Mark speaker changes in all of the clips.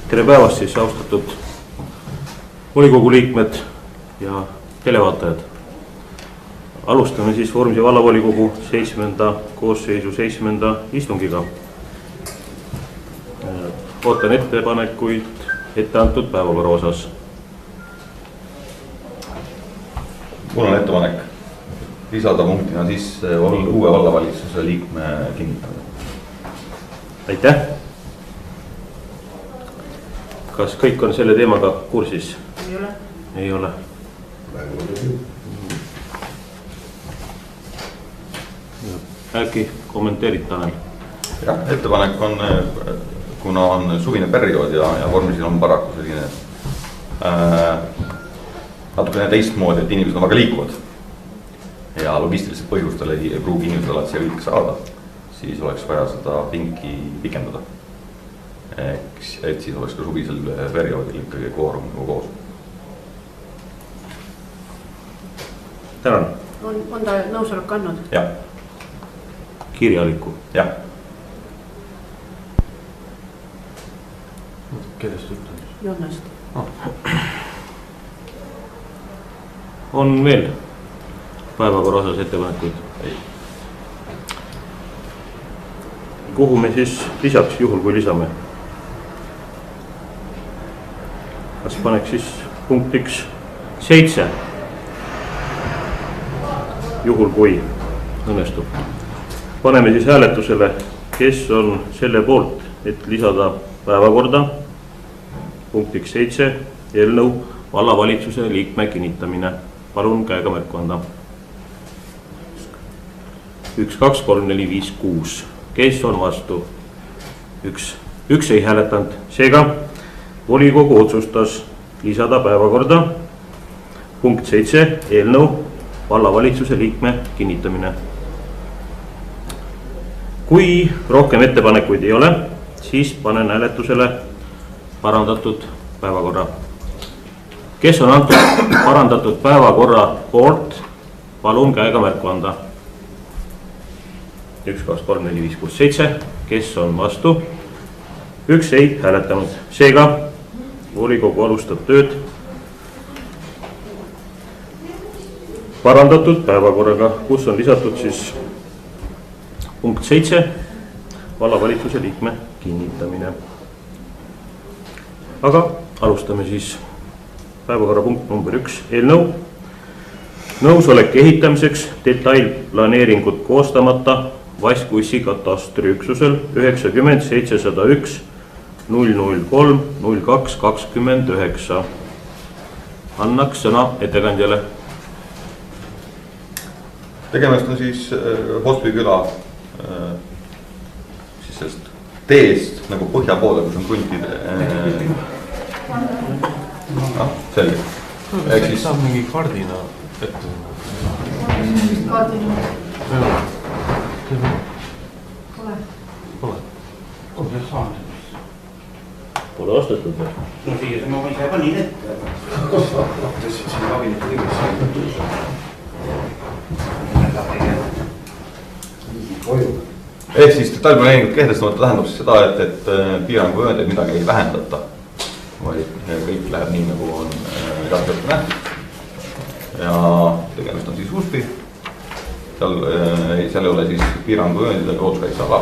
Speaker 1: Tere päevast siis austatud volikogu liikmed ja televaatajad. Alustame siis Vormsi vallavolikogu 7. koosseisu 7. istungiga. Ootan ettepanekuid ette antud päevakorra osas.
Speaker 2: Mul on ettepanek lisada punktina sisse uue vallavalitsuse liikme kinnitamine.
Speaker 1: Aitäh! Kas kõik on selle teemaga kursis?
Speaker 3: Ei ole.
Speaker 1: Ei ole. Äkki kommenteerid, Tanel?
Speaker 2: Jah, ettepanek on, kuna on suvine periood ja Vormsil on paraku selline natukene teistmoodi, et inimesed on väga liikuvad ja logistilised põhjustel ei pruugi inimesed alati siia kõik saada, siis oleks vaja seda pinki pikendada. Et siis oleks ka suvisel perioodil ikkagi kvoorum koos.
Speaker 1: Tänan.
Speaker 3: On ta nõusolek andnud?
Speaker 2: Jah.
Speaker 1: Kirjalikku?
Speaker 2: Jah.
Speaker 1: Kellest ütled?
Speaker 3: Jonnast.
Speaker 1: On veel päevakorra osas ettepanekuid?
Speaker 2: Ei.
Speaker 1: Kuhu me siis lisaks, juhul kui lisame? Kas paneks siis punktiks 7? Juhul kui õnnestub. Paneme siis hääletusele, kes on selle poolt, et lisada päevakorda punktiks 7 eelnõu vallavalitsuse liikme kinnitamine. Palun käega märku anda. 1, 2, 3, 4, 5, 6. Kes on vastu? Üks ei hääletanud. Seega volikogu otsustas lisada päevakorda punkt 7 eelnõu vallavalitsuse liikme kinnitamine. Kui rohkem ettepanekuid ei ole, siis panen hääletusele parandatud päevakorra. Kes on antud parandatud päevakorra poolt, palun käega märku anda. 1, 2, 3, 4, 5, 6, 7. Kes on vastu? Üks ei hääletanud. Seega volikogu alustab tööd parandatud päevakorraga, kus on lisatud siis punkt 7 vallavalitsuse liikme kinnitamine. Aga alustame siis päevakorra punkt number 1 eelnõu. Nõusolek ehitamiseks detailplaneeringut koostamata Vaskvussi katastriüksusel 90 701 003 02 29. Annaks sõna ettekandjale.
Speaker 2: Tegemist on siis Hospi küla siis sellest teest nagu põhja poole, kus on kruntid. Selge.
Speaker 4: Siis saab mingi kaardina ette.
Speaker 3: Kaardina. Pole.
Speaker 1: Pole ostetud või?
Speaker 5: No siia ma ise panin ette. Tõstsid siin kabinetti kõigest.
Speaker 2: Ehk siis detailplaneeringut kehtestamata tähendab siis seda, et piirangu öeldud midagi ei vähendata, vaid kõik läheb nii, nagu on raskelt nähtud. Ja tegemist on siis Huspi. Seal ei ole siis piirangu öeldud ja looduskaitseala.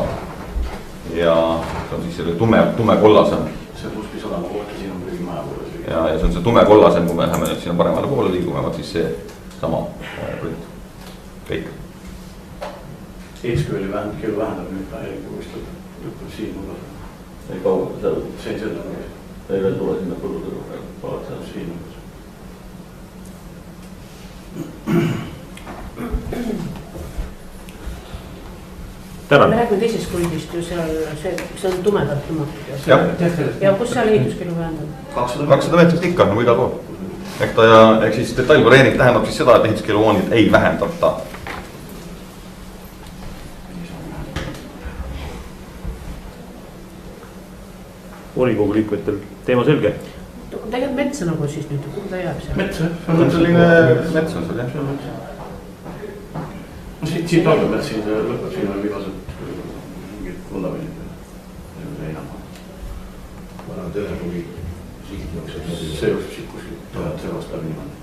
Speaker 2: Ja see on siis selle tume kollasem.
Speaker 5: See Huspi sadama kohta, siin on muidugi maja poole.
Speaker 2: Ja see on see tume kollasem, kui me läheme nüüd sinna paremale poole liigume, siis see sama print. Kõik.
Speaker 5: Eeskööli vähendab nüüd planeeringuistud. Lõpeb siin mulle.
Speaker 2: Ei kaugelt seal.
Speaker 5: See on selle.
Speaker 2: Ei veel tule sinna põllude juurde.
Speaker 5: Vaat seal siin on.
Speaker 1: Tänan.
Speaker 3: Me räägime teisest kuldist ju seal, see on tumedalt tõmmatud. Ja kus seal ehituskeelu vähendab?
Speaker 2: 200 meetrit ikka, nagu igal pool. Ehk siis detailplaneering tähendab siis seda, et ehituskeelujoonid ei vähendata.
Speaker 1: Volikogu liikmetel teema selge?
Speaker 3: Tegelikult metsa nagu siis nüüd, kuhu ta jääb seal?
Speaker 5: Metsa?
Speaker 2: Selline mets on seal jah.
Speaker 5: Siit algab, et siin lõpeb, siin on vigased mingid vundamendid.
Speaker 6: telefoni siit jookseb läbi.
Speaker 5: See jookseb siit kuskilt, see vastab niimoodi.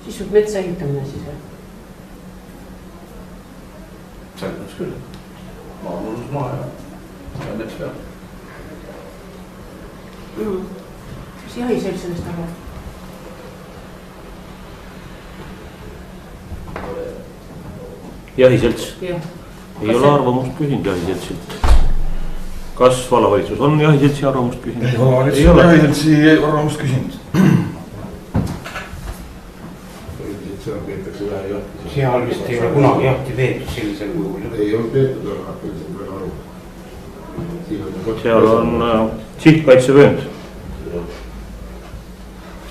Speaker 3: Siis võib metsa ehitamine siis või?
Speaker 5: Selles küll. Maa on mõnus maa ja mets peab.
Speaker 3: Mis jahiselts sellest arvab?
Speaker 1: Jahiselts?
Speaker 3: Jah.
Speaker 1: Ei ole arvamust küsinud jahiseltsilt. Kas vallavalitsus on jahiseltsi arvamust küsinud?
Speaker 2: Vallavalitsus on jahiseltsi arvamust küsinud.
Speaker 6: Seal peetakse vähe jahti.
Speaker 5: Seal vist ei ole kunagi jahti peetud sellisel kujul.
Speaker 6: Ei ole peetud, aga hakkasin veel aru.
Speaker 1: Seal on sihtkaitsevöönd.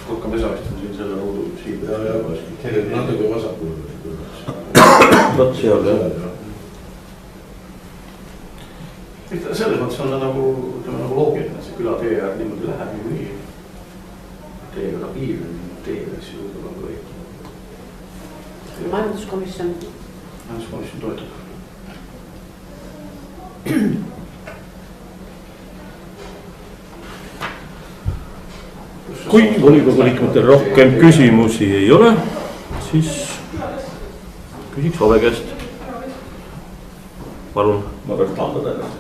Speaker 5: Kukka mesavist on siin selle uudu siin.
Speaker 6: Ja natuke vasakul.
Speaker 1: Võt seal jah.
Speaker 5: Selles mõttes on nagu loogiline, see külatee äär niimoodi läheb nii. Teega ta piirne, teega eks ju võib-olla on kõik.
Speaker 3: Majanduskomisjon
Speaker 5: toetab.
Speaker 1: Kui volikogu liikmetel rohkem küsimusi ei ole, siis küsiks Ove käest. Palun.
Speaker 2: Ma peaks taandada ennast.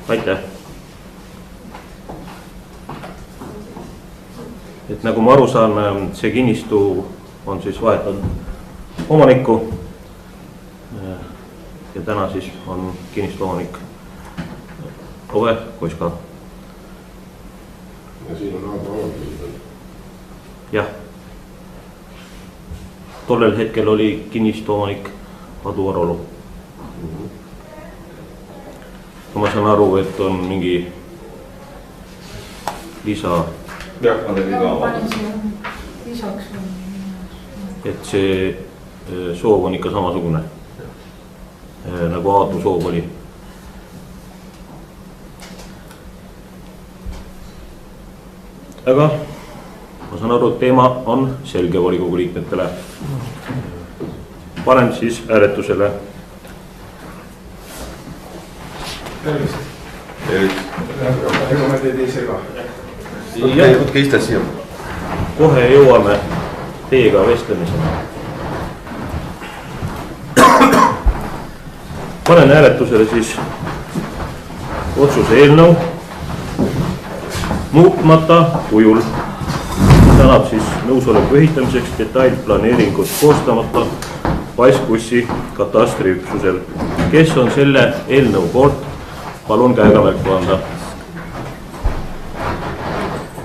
Speaker 1: Aitäh. Et nagu ma aru saan, see kinnistu on siis vahetanud omanikku. Ja täna siis on kinnistu omanik Ove Koiska.
Speaker 6: Ja siin on aega avaldused.
Speaker 1: Jah. Tollel hetkel oli kinnistu omanik Adu Arolu. Ma saan aru, et on mingi lisa.
Speaker 2: Jah, ma tegin ka avaldus.
Speaker 7: Lisaks.
Speaker 1: Et see soov on ikka samasugune. Nagu Aadu soov oli. Aga ma saan aru, et teema on selge volikogu liikmetele. Panen siis hääletusele.
Speaker 6: Tervist.
Speaker 2: Tervist.
Speaker 6: Ega me teid ei sega.
Speaker 2: Võtke istet siia.
Speaker 1: Kohe jõuame teiega vestlemisele. Panen hääletusele siis otsuse eelnõu muutmata kujul. Tänab siis nõusoleku ehitamiseks detailplaneeringut koostamata Vaiskussi katastriüksusel. Kes on selle eelnõu poolt? Palun käega märku anda.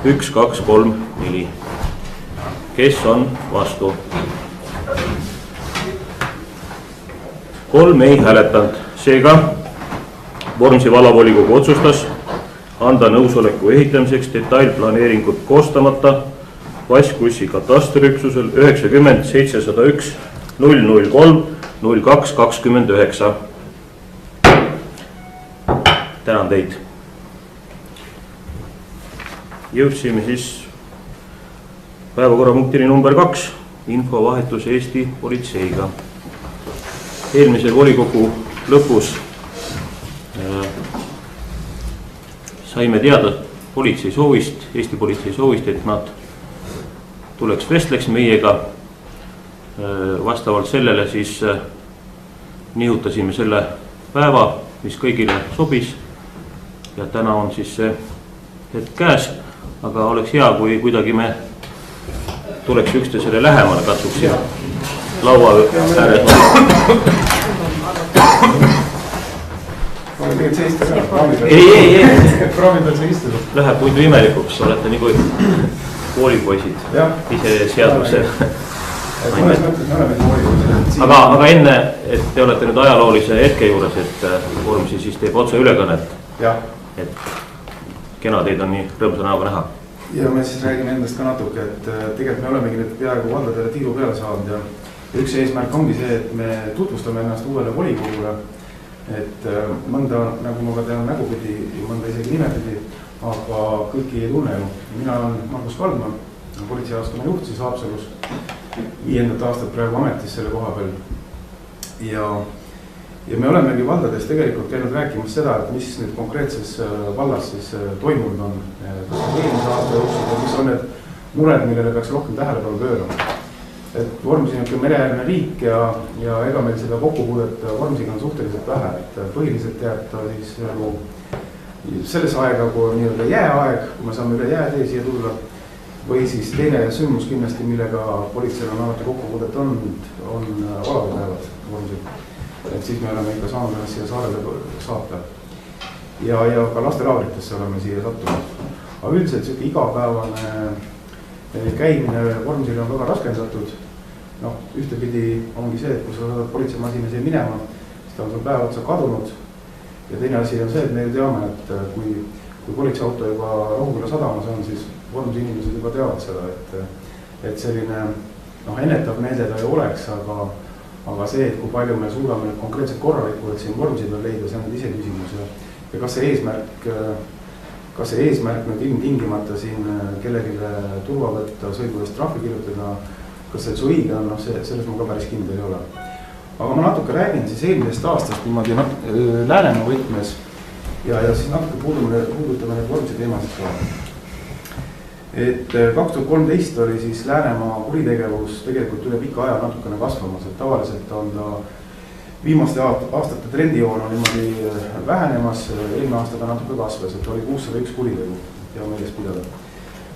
Speaker 1: 1, 2, 3, 4. Kes on vastu? 3 ei hääletanud. Seega Vormsi vallavolikogu otsustas anda nõusoleku ehitamiseks detailplaneeringut koostamata Vaiskussi katastriüksusel 90 701 003 02 29. Tänan teid. Jõudsime siis päevakorrapunktini number 2, infovahetus Eesti politseiga. Eelmise volikogu lõpus saime teada politsei soovist, Eesti politsei soovist, et nad tuleks vestleks meiega. Vastavalt sellele siis nihutasime selle päeva, mis kõigile sobis. Ja täna on siis see hetk käes, aga oleks hea, kui kuidagi me tuleks üksteisele lähemale, katsuksime laua ääres. Ei.
Speaker 6: Proovin tal see istuda.
Speaker 1: Läheb muidu imelikuks, olete nii kui koolipoisid ise seaduse. Aga enne, et te olete nüüd ajaloolise hetke juures, et Vormsi siis teeb otse ülekannet. Et kena teid on nii rõõmsa näoga näha.
Speaker 8: Ja me siis räägime endast ka natuke, et tegelikult me olemegi nüüd peaaegu valdadele tiiru peale saanud ja üks eesmärk ongi see, et me tutvustame ennast uuele volikogule. Et mõnda, nagu ma ka tean nägupidi ja mõnda isegi nimepidi, aga kõiki ei tunne ju. Mina olen Margus Kaldma, politseijaoskonna juht siis Haapsalus. 5. aastat praegu ametis selle koha peal. ja me olemegi valdades tegelikult käinud rääkimas seda, et mis nüüd konkreetses vallas siis toimunud on. Eelmise aasta jooksul ja mis on need mured, millele peaks rohkem tähelepanu pöörama. Et Vormsi on mereäärne riik ja ega meil seda kokkupuudet Vormsiga on suhteliselt vähe, et põhiliselt jääb ta siis nagu selles aega, kui on nii-öelda jääaeg, kui me saame üle jäätee siia tulla, või siis teine sündmus kindlasti, millega politseil on alati kokkupuudet on valavepäevad Vormsil. Et siis me oleme ikka saanud ennast siia saarele saata. Ja ka lastelaagritesse oleme siia sattunud. Aga üldiselt selline igapäevane käimine Vormsil on väga raskendatud. Ühtepidi ongi see, et kui sa saad politseimasina siia minema, siis ta on sul päev otsa kadunud. Ja teine asi on see, et me teame, et kui politseiauto juba Rohuküla sadamas on, siis Vormsi inimesed juba teavad seda, et selline ennetav meede ta ju oleks, aga see, et kui palju me suudame konkreetselt korralikku, et siin Vormsi peal leida, see on nüüd ise küsimus. Ja kas see eesmärk nüüd ilmtingimata siin kellelegi turva võtta, sõidu eest trahvi kirjutada, kas see õige on, selles ma ka päris kindel ei ole. Aga ma natuke räägin siis eelmisest aastast niimoodi Läänemaa võtmes ja siis natuke puudutame need Vormsi teemasid ka. Et 2013 oli siis Läänemaa kuritegevus tegelikult üle pika aja natukene kasvamas, et tavaliselt on ta viimaste aastate trendijoon on niimoodi vähenemas, eelmine aasta ta natuke kasvas, et oli 601 kuritegu, hea meeles pidada.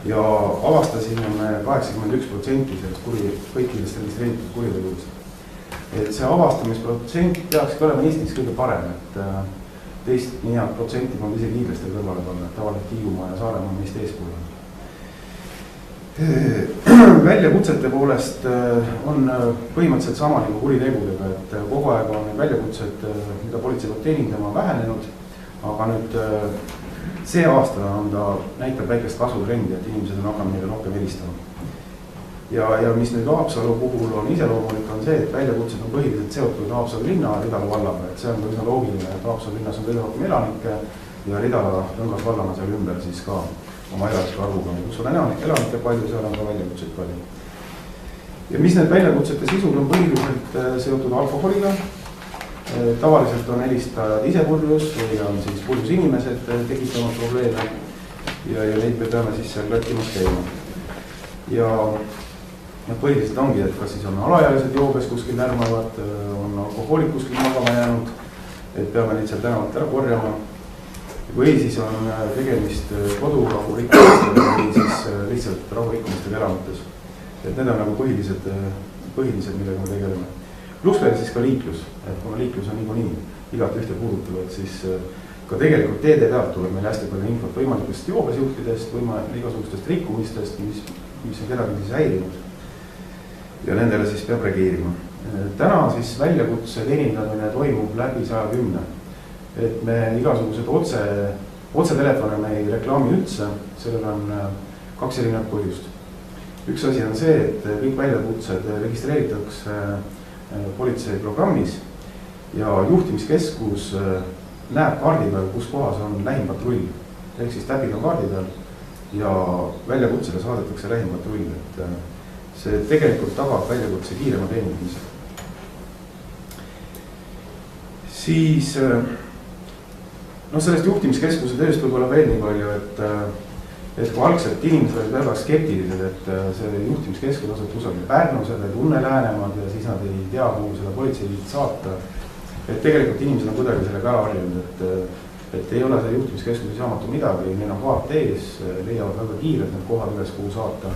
Speaker 8: Ja avastasime me 81% sellest kõikidest registreeritud kuritegudest. Et see avastamisprotsent peakski olema Eestis kõige parem, et teist nii head protsenti on isegi hiidlastel kõrvale panna, et tavaliselt Hiiumaa ja Saaremaa meist eespool on. Väljakutsete poolest on põhimõtteliselt sama nagu kuritegudega, et kogu aeg on väljakutsed, mida politsei peab teenindama, vähenenud, aga nüüd see aasta on ta näitab väikest kasvutrendi, et inimesed on hakanud meile rohkem helistama. Ja mis nüüd Haapsalu puhul on iseloomulik on see, et väljakutsed on põhiliselt seotud Haapsalu linna ja Ridala vallaga, et see on üsna loogiline, et Haapsalu linnas on kõige rohkem elanikke ja Ridala Rõngas vallana seal ümber siis ka oma elanike arvuga, kus on elanike palju, seal on ka väljakutseid palju. Ja mis need väljakutsete sisud on põhiliselt seotud alkoholiga, tavaliselt on helistajad ise purjus või on siis purjus inimesed tekitanud probleeme ja neid me peame siis seal lättimas käima. Ja põhiliselt ongi, et kas siis on alaealised joobes kuskil närmavad, on alkohoolik kuskil magama jäänud, et peame neid seal tänavalt ära korjama. Või siis on tegemist kodurahu rikkumistega või siis lihtsalt rahu rikkumistega elamutes. Et need on nagu põhilised, millega me tegeleme. Pluss veel siis ka liiklus, et kuna liiklus on niikuinii igat ühte puudutav, et siis ka tegelikult teede pealt tuleb meil hästi palju infot võimalikest joobesjuhtidest, igasugustest rikkumistest, mis on kedagi siis häirinud. Ja nendele siis peab reageerima. Täna siis väljakutse teenindamine toimub läbi 110. Et me igasugused otse telefone me ei reklaami üldse, sellel on 2 erinevat põhjust. Üks asi on see, et kõik väljakutsed registreeritakse politsei programmis ja juhtimiskeskus näeb kaardi peal, kus kohas on lähim patrull. Ehk siis täpid on kaardi peal ja väljakutsele saadetakse lähim patrull. Et see tegelikult tagab väljakutse kiirema teenindamise. Siis sellest juhtimiskeskuse tööst võib olla veel nii palju, et kui algselt inimesed olid väga skeptilised, et see juhtimiskeskus asub kusagil Pärnus, et ei tunne Läänemaad ja siis nad ei tea, kuhu seda politseiliit saata. Et tegelikult inimesed on kuidagi sellega ära harjunud, et ei ole see juhtimiskeskuse saamatu midagi, neil on kaart ees, leiavad väga kiirelt need kohad üles, kuhu saata.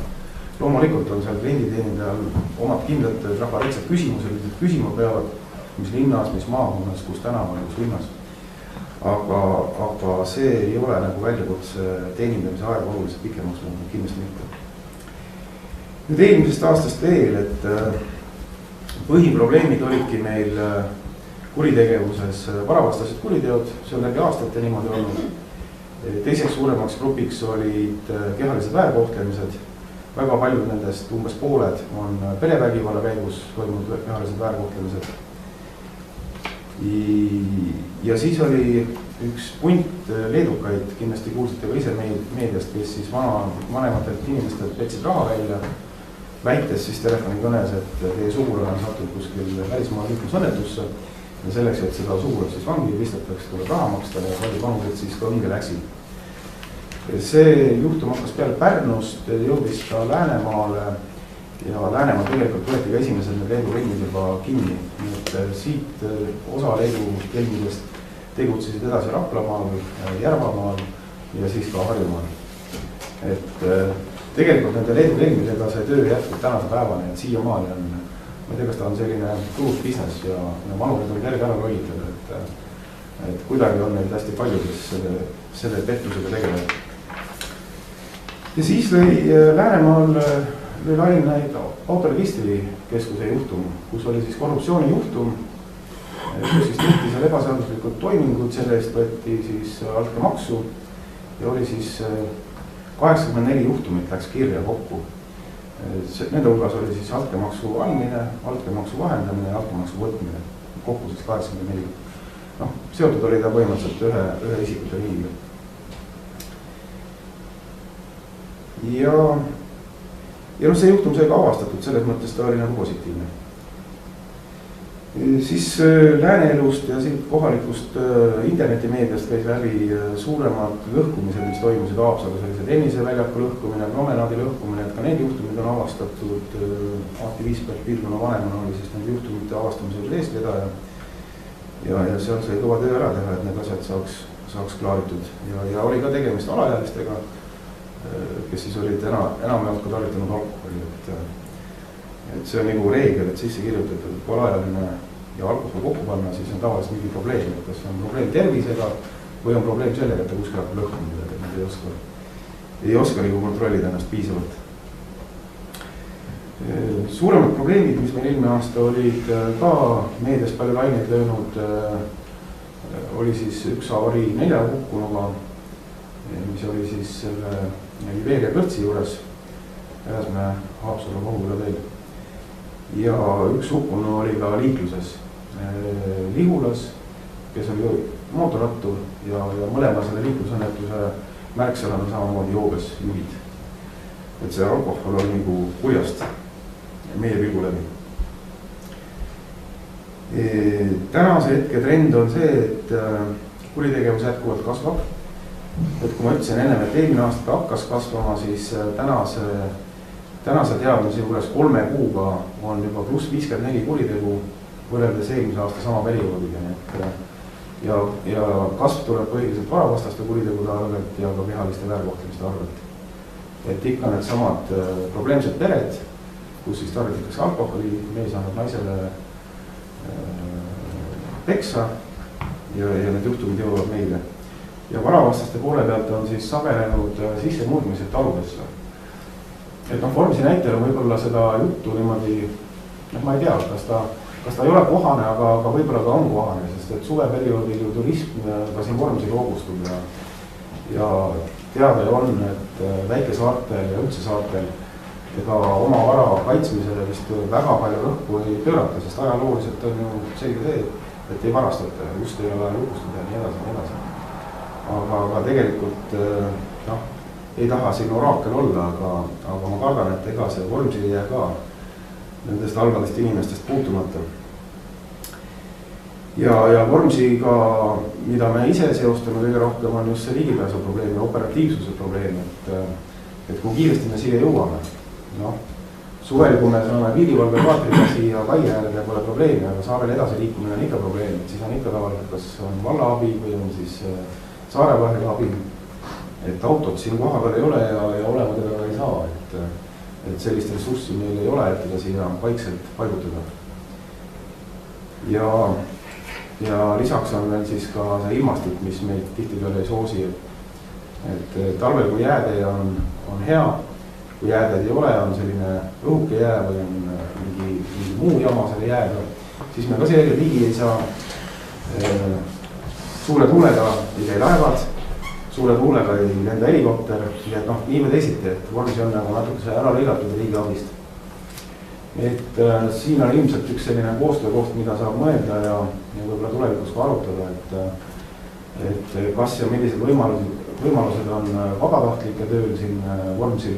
Speaker 8: Loomulikult on seal klienditeenindajal omad kindlad trafaretsed küsimused, mis küsima peavad, mis linnas, mis maakonnas, kus tänaval, kus linnas. Aga see ei ole nagu väljakutse teenindamise aega oluliselt pikemaks muutunud, kindlasti mitte. Nüüd eelmisest aastast veel, et põhiprobleemid olidki meil kuritegevuses varavastased kuriteod, see on läbi aastate niimoodi olnud. Teiseks suuremaks grupiks olid kehalised väärkohtlemised, väga paljud nendest, umbes pooled, on perevägivalla käigus toimunud kehalised väärkohtlemised. Ja siis oli üks punt leedukaid, kindlasti kuulsite ka ise meediast, kes siis vanematelt inimestelt petsid raha välja väites siis telefonikõnes, et teie sugulane on sattunud kuskil välismaal liiklusõnnetusse ja selleks, et seda sugulast siis vangi pistetakse, tuleb raha maksta ja palju panused siis ka õnge läksid. See juhtum hakkas peale Pärnust, jõudis ta Läänemaale ja Läänemaal tegelikult võeti ka esimesed Leedu kelmid juba kinni. Nii et siit osa Leedu kelmidest tegutsesid edasi Raplamaal, Järvamaal ja siis ka Harjumaal. Et tegelikult nende Leedu kelmidega see töö jätkub tänase päevani, et siiamaani on, ma ei tea, kas ta on selline tulus business ja manurid on kerge ära rollitada, et kuidagi on neid hästi palju, kes selle pettusega tegelevad. Ja siis lõi Läänemaal Laine autoregistrikeskuse juhtum, kus oli siis korruptsioonijuhtum, kus siis tehti seal ebaseaduslikud toimingud, selle eest võeti siis altkäemaksu ja oli siis 84 juhtumit läks kirja kokku. Nende hulgas oli siis altkäemaksu andmine, altkäemaksu vahendamine ja altkäemaksu võtmine, kokku siis 84. No, seotud oli ta põhimõtteliselt ühe isikute riigiga. Ja see juhtum sai ka avastatud, selles mõttes ta oli nagu positiivne. Siis Lääneelust ja siit kohalikust internetimeediast käis läbi suuremad lõhkumised, mis toimusid Haapsalus, oli see tenniseväljaku lõhkumine, promenaadi lõhkumine, et ka need juhtumid on avastatud. Ahti Viisberg piirkonna vanemana oli siis nende juhtumite avastamisel eestvedaja. Ja seal sai kõva töö ära teha, et need asjad saaks klaaritud. Ja oli ka tegemist alaealistega, kes siis olid enamjaolt ka tarvitanud alkoholi. Et see on nagu reegel, et sisse kirjutatud, et kui alaealine ja alkohol kokku panna, siis on tavaliselt mingi probleem, et kas on probleem tervisega või on probleem sellega, et ta kuskil hakkab lõhkunud, et nad ei oska nagu kontrollida ennast piisavalt. Suuremad probleemid, mis meil eelmine aasta olid ka meedias palju laineid löönud, oli siis üks avarii 4 hukkunuga, mis oli siis selle Iberia kõrtsi juures, Pääsmäe Haapsalu Kohuküla teel. Ja üks hukkunu oli ka liikluses Lihulas, kes oli mootorrattur ja mõlema selle liiklusõnnetuse märksõnad on samamoodi joobes juhid. Et see alkohol on nagu kurjast meie pilgu läbi. Tänase hetke trend on see, et kuritegevus jätkuvalt kasvab. Et kui ma ütlesin ennem, et eelmine aasta hakkas kasvama, siis tänase teadmise juures 3 kuuga on juba pluss 54 kuritegu võrreldes eelmise aasta sama perioodiga. Ja kasv tuleb põhiliselt varavastaste kuritegude arvelt ja ka vihaliste väärkohtlemiste arvelt. Et ikka need samad probleemsed pered, kus siis tarvitatakse alkoholi, mees annab naisele peksa ja need juhtumid jõuavad meile. Ja varavastaste poole pealt on siis sagelenud sissemurdmised taludesse. Et Vormsi näitel on võib-olla seda juttu niimoodi, ma ei tea, kas ta ei ole kohane, aga võib-olla ka on kohane, sest et suveperioodil ju turism ka siin Vormsil hoogustub ja teada on, et väikesaartel ja üldse saartel ega oma vara kaitsmisele vist väga palju rõhku ei pöörata, sest ajalooliselt on ju selge see, et ei varastata, just ei ole lukustada ja nii edasi. Aga tegelikult ei taha siin oraakel olla, aga ma kardan, et ega see Vormsi ei jää ka nendest halvadest inimestest puutumata. Ja Vormsiga, mida me ise seostame kõige rohkem, on just see ligipääsu probleem ja operatiivsuse probleem, et kui kiiresti me siia jõuame. Suvel, kui me saame piirivalvekaatriga siia kai äärde, pole probleemi, aga saarel edasi liikumine on ikka probleem, et siis on ikka tavaliselt, kas on valla abi või on siis Saarevahel abi. Et autot siin koha peal ei ole ja olema teda ei saa, et sellist ressurssi meil ei ole, et teda siia paikselt paigutada. Ja lisaks on meil siis ka see ilmastik, mis meid tihtipeale ei soosi, et talvel kui jäätee on hea, kui jääteed ei ole, on selline õhuke jää või on mingi muu jama selle jääga, siis me ka selle ligi ei saa. Suure tuulega ei käi laevad, suure tuulega ei lenda helikopter, nii et nii või teisiti, et Vormsi on nagu natuke ära lõigatud riigi abist. Et siin on ilmselt üks selline koostöökoht, mida saab mõelda ja võib-olla tulevikus ka arutada, et kas ja millised võimalused on vabatahtlike tööl siin Vormsil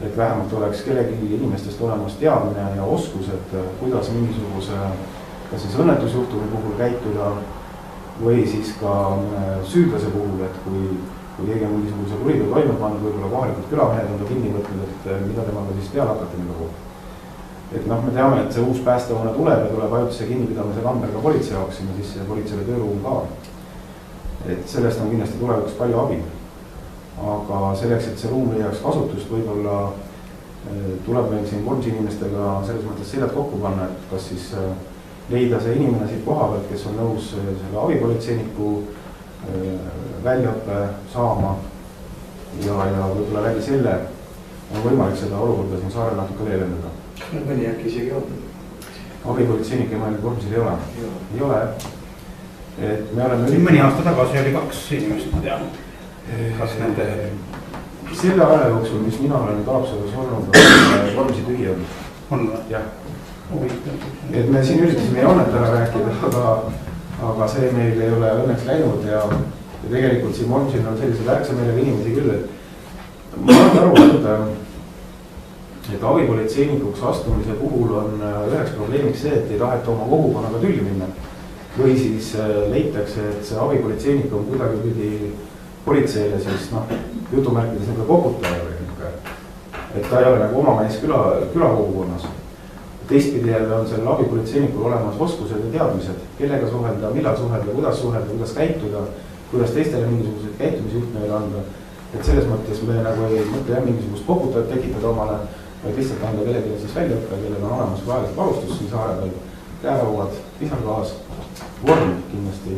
Speaker 8: et vähemalt oleks kellegi inimestest olemas teadmine ja oskused, kuidas mingisuguse kas siis õnnetusjuhtumi puhul käituda või siis ka süüdlase puhul, et kui keegi on mingisuguse kuriteo toime pannud, võib-olla kohalikud külamehed on ta kinni võtnud, et mida temaga siis peale hakata nii nagu. Et noh, me teame, et see uus päästehoone tuleb ja tuleb ajutise kinnipidamise kamber ka politsei jaoks sinna sisse ja politseile tööruum ka. Et sellest on kindlasti tulevikus palju abi. Aga selleks, et see ruum leiaks kasutust, võib-olla tuleb meil siin Vormsi inimestega selles mõttes seljad kokku panna, et kas siis leida see inimene siit koha pealt, kes on nõus selle abipolitseiniku väljaõppe saama ja võib-olla läbi selle on võimalik seda olukorda siin saarel natuke leevendada.
Speaker 5: Mõni äkki isegi on.
Speaker 8: Abipolitseinik ja meil Vormsil ei ole. Ei ole. Et me oleme
Speaker 7: mõni aasta tagasi oli 2 inimest, ma tean. Kas nende...
Speaker 8: Selle aja jooksul, mis mina olen Taapsalas olnud, on Vormsi tühi olnud.
Speaker 7: On või?
Speaker 8: Jah. Et me siin üritasime joonet ära rääkida, aga see meil ei ole õnneks läinud ja tegelikult siin Vormsil on sellised ärksameelega inimesi küll, et ma olen aru, et abipolitseinikuks astumise puhul on üheks probleemiks see, et ei taheta oma kogukonnaga tülli minna. Või siis leitakse, et see abipolitseinik on kuidagi pidi politseile siis jutumärkides nagu koputaja või niisugune. Et ta ei ole nagu omamees külakogukonnas. Teistpidi jälle on sellel abipolitseinikul olemas oskused ja teadmised, kellega suhelda, millal suhelda, kuidas käituda, kuidas teistele mingisuguseid käitumisjuhtmeid anda. Et selles mõttes me nagu ei mõtle mingisugust koputajat tekitada omale, vaid lihtsalt anda kellelegi siis väljaõppe, kellel on olemas vajalik varustus siin saare peal, käerauad, pisargaas, vorm kindlasti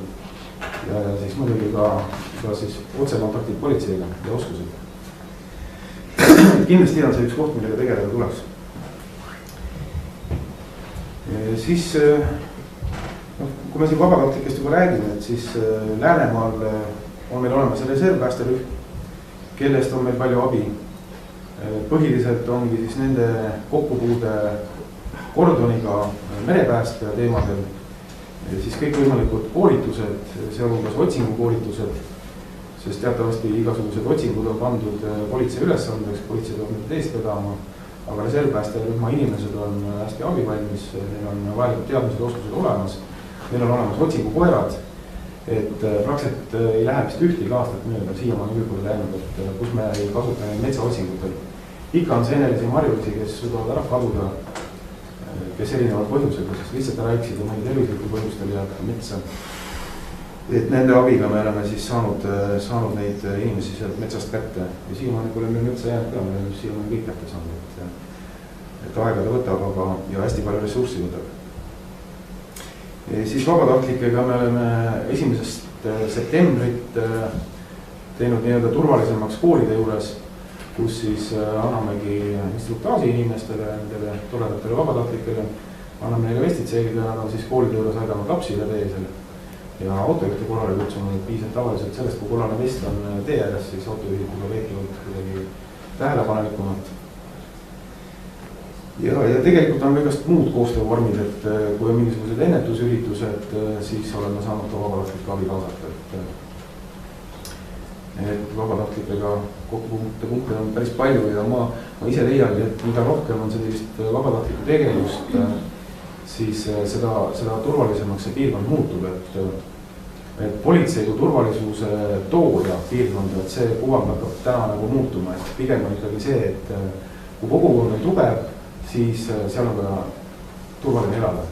Speaker 8: ja siis muidugi ka siis otsekontaktid politseiga ja oskused. Kindlasti on see üks koht, millega tegeleda tuleks. Siis, kui me siin vabatahtlikest juba räägime, et siis Läänemaal on meil olemas reservpäästerühm, kellest on meil palju abi. Põhiliselt ongi siis nende kokkupuude kordoniga merepääste teemadel, siis kõik võimalikud koolitused, sealhulgas otsingukoolitused, sest teatavasti igasugused otsingud on pandud politsei ülesandeks, politsei tuleb nüüd eest vedama, aga reservpäästerühma inimesed on hästi abivalmis, neil on vajalikud teadmised ja oskused olemas, neil on olemas otsingukoerad, et praktiliselt ei lähe vist ühtegi aastat mööda siiamaani ülgule läinud, et kus me ei kasuta neid metsaotsingutel. Ikka on seenelisi marjulisi, kes võtavad ära kaduda, kes erinevad põhjused, kes lihtsalt ära eksid ja mõni tervisliku põhjustel jääb metsa. Et nende abiga me oleme siis saanud neid inimesi sealt metsast kätte ja siiamaani pole meil metsa jäänud ka, me oleme siiamaani kõik kätte saanud, et aega ta võtab, ja hästi palju ressurssi võtab. Siis vabatahtlikega me oleme 1. septembrit teinud nii-öelda turvalisemaks koolide juures, kus siis annamegi instruktaaži inimestele, nendele toredatele vabatahtlikele, anname neile vestid selgida, nad on siis koolide juures aidanud lapsi üle tee seal ja autojuhti korrale kutsunud, piisab tavaliselt sellest, kui kollane vest on tee ääres, siis autojuhid juba veekivad kuidagi tähelepanelikumalt. Ja tegelikult on kõigest muud koostöövormid, et kui on mingisugused ennetusüritused, siis oleme saanud ka vabatahtlik abi kaasata. Et vabatahtlikega kokkupunkte on päris palju ja ma ise leiangi, et mida rohkem on sellist vabatahtlikku tegevust, siis seda turvalisemaks see piirkond muutub, et politsei kui turvalisuse tooja piirkonda, et see kuvand hakkab täna nagu muutuma, et pigem on ikkagi see, et kui kogukond on tugev, siis seal on ka turvaline elada.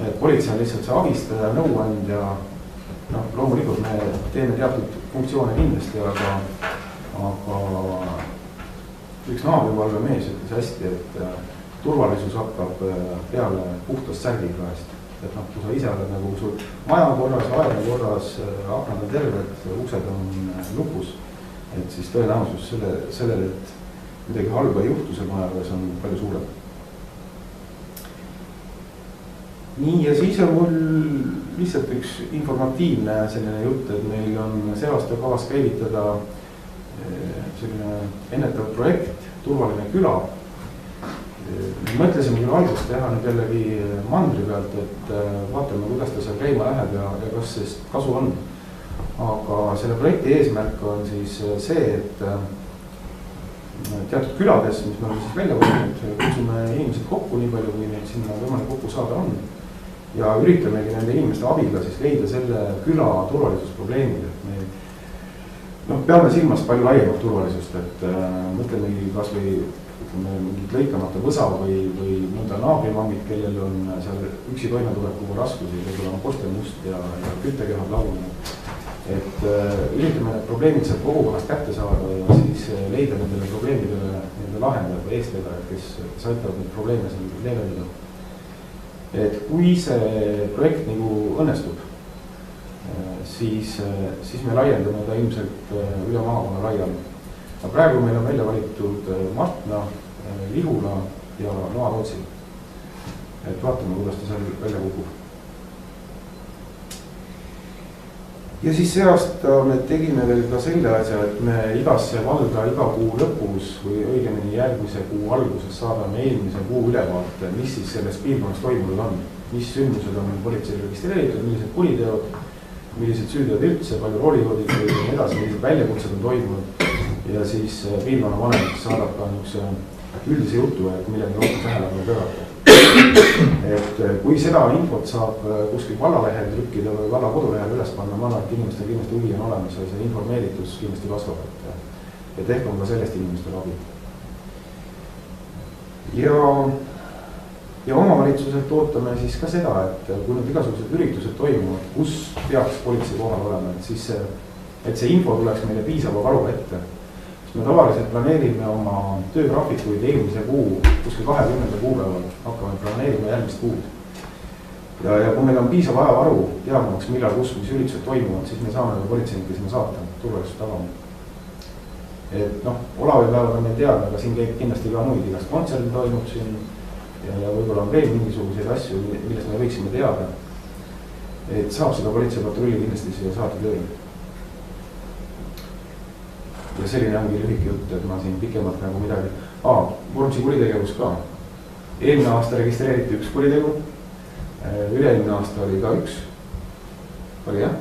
Speaker 8: Et politsei on lihtsalt see abistaja, nõuandja, loomulikult me teeme teatud funktsioone kindlasti, aga üks naabrivalvemees ütles hästi, et turvalisus hakkab peale puhtast särgikraest. Et kui sa ise oled nagu sul maja korras, aeda korras, aknad on terved, uksed on lupus, et siis tõenäosus sellele, et midagi halba juhtu seal majas on palju suurem. Nii, ja siis on mul lihtsalt üks informatiivne selline jutt, et meil on see aasta kavas käivitada selline ennetav projekt, turvaline küla. Mõtlesime küll algust teha nüüd jällegi mandri pealt, et vaatame, kuidas ta seal käima läheb ja kas sest kasu on. Aga selle projekti eesmärk on siis see, et teatud külades, mis me oleme siis välja võtnud, kutsume inimesed kokku nii palju, kui neid sinna võimalik kokku saada on. Ja üritamegi nende inimeste abiga siis leida selle küla turvalisusprobleemid, et me peame silmas palju laiemat turvalisust, et mõtlemegi kas või mingit lõikamata võsa või mõnda naabrimangid, kellel on seal üksi toimetulekuga raskusi, võib-olla on korsten must ja küttekehad lagunenud. Et üritame need probleemid sealt kogukonnast kätte saada ja siis leida nendele probleemidele nende lahendajad või eestvedajad, kes aitavad neid probleeme seal leevendada. Et kui see projekt nagu õnnestub, siis me laiendame ta ilmselt üle maakonna laiali. Praegu meil on välja valitud Martna, Lihula ja Noa-Rootsi. Et vaatame, kuidas ta seal välja kukub. Ja siis see aasta me tegime veel ka selle asja, et me igasse valda iga kuu lõpus või õigemini järgmise kuu alguses saadame eelmise kuu ülevaate, mis siis selles piirkonnas toimunud on. Mis sündmused on politseil registreeritud, millised kuriteod, millised süüdeod üldse, palju roolijoodid või nii edasi, millised väljakutsed on toimunud. Ja siis piirkonna vanem saadab ka üldise jutu, et millega rohkem tähelepanu pöörata. Et kui seda infot saab kuskil vallalehel trükkida või valla kodulehel üles panna, ma arvan, et inimestel kindlasti huvi on olemas ja see informeeritus kindlasti kasvab, et ehk on ka sellest inimestel abi. Ja omavalitsuselt ootame siis ka seda, et kui need igasugused üritused toimuvad, kus peaks politsei kohal olema, et see info tuleks meile piisava varuga ette. Me tavaliselt planeerime oma töögraafikuid eelmise kuu, kuskil 20. kuupäeval hakkame planeerima järgmist kuud. Ja kui meil on piisav ajavaru teadmaks, millal kus, mis üritused toimuvad, siis me saame politseinikke sinna saata, turvalisust tagama. Et Olavi päeval me teadme, aga siin käib kindlasti ka muid igast kontserdid toimub siin ja võib-olla on veel mingisuguseid asju, millest me võiksime teada. Et saab seda politseipatrulli kindlasti siia saata tööle. Ja selline ongi lühike jutt, et ma siin pikemalt nagu midagi. Vormsi kuritegevus ka. Eelmine aasta registreeriti 1 kuritegu. Üle-eelmine aasta oli ka 1. Oli jah.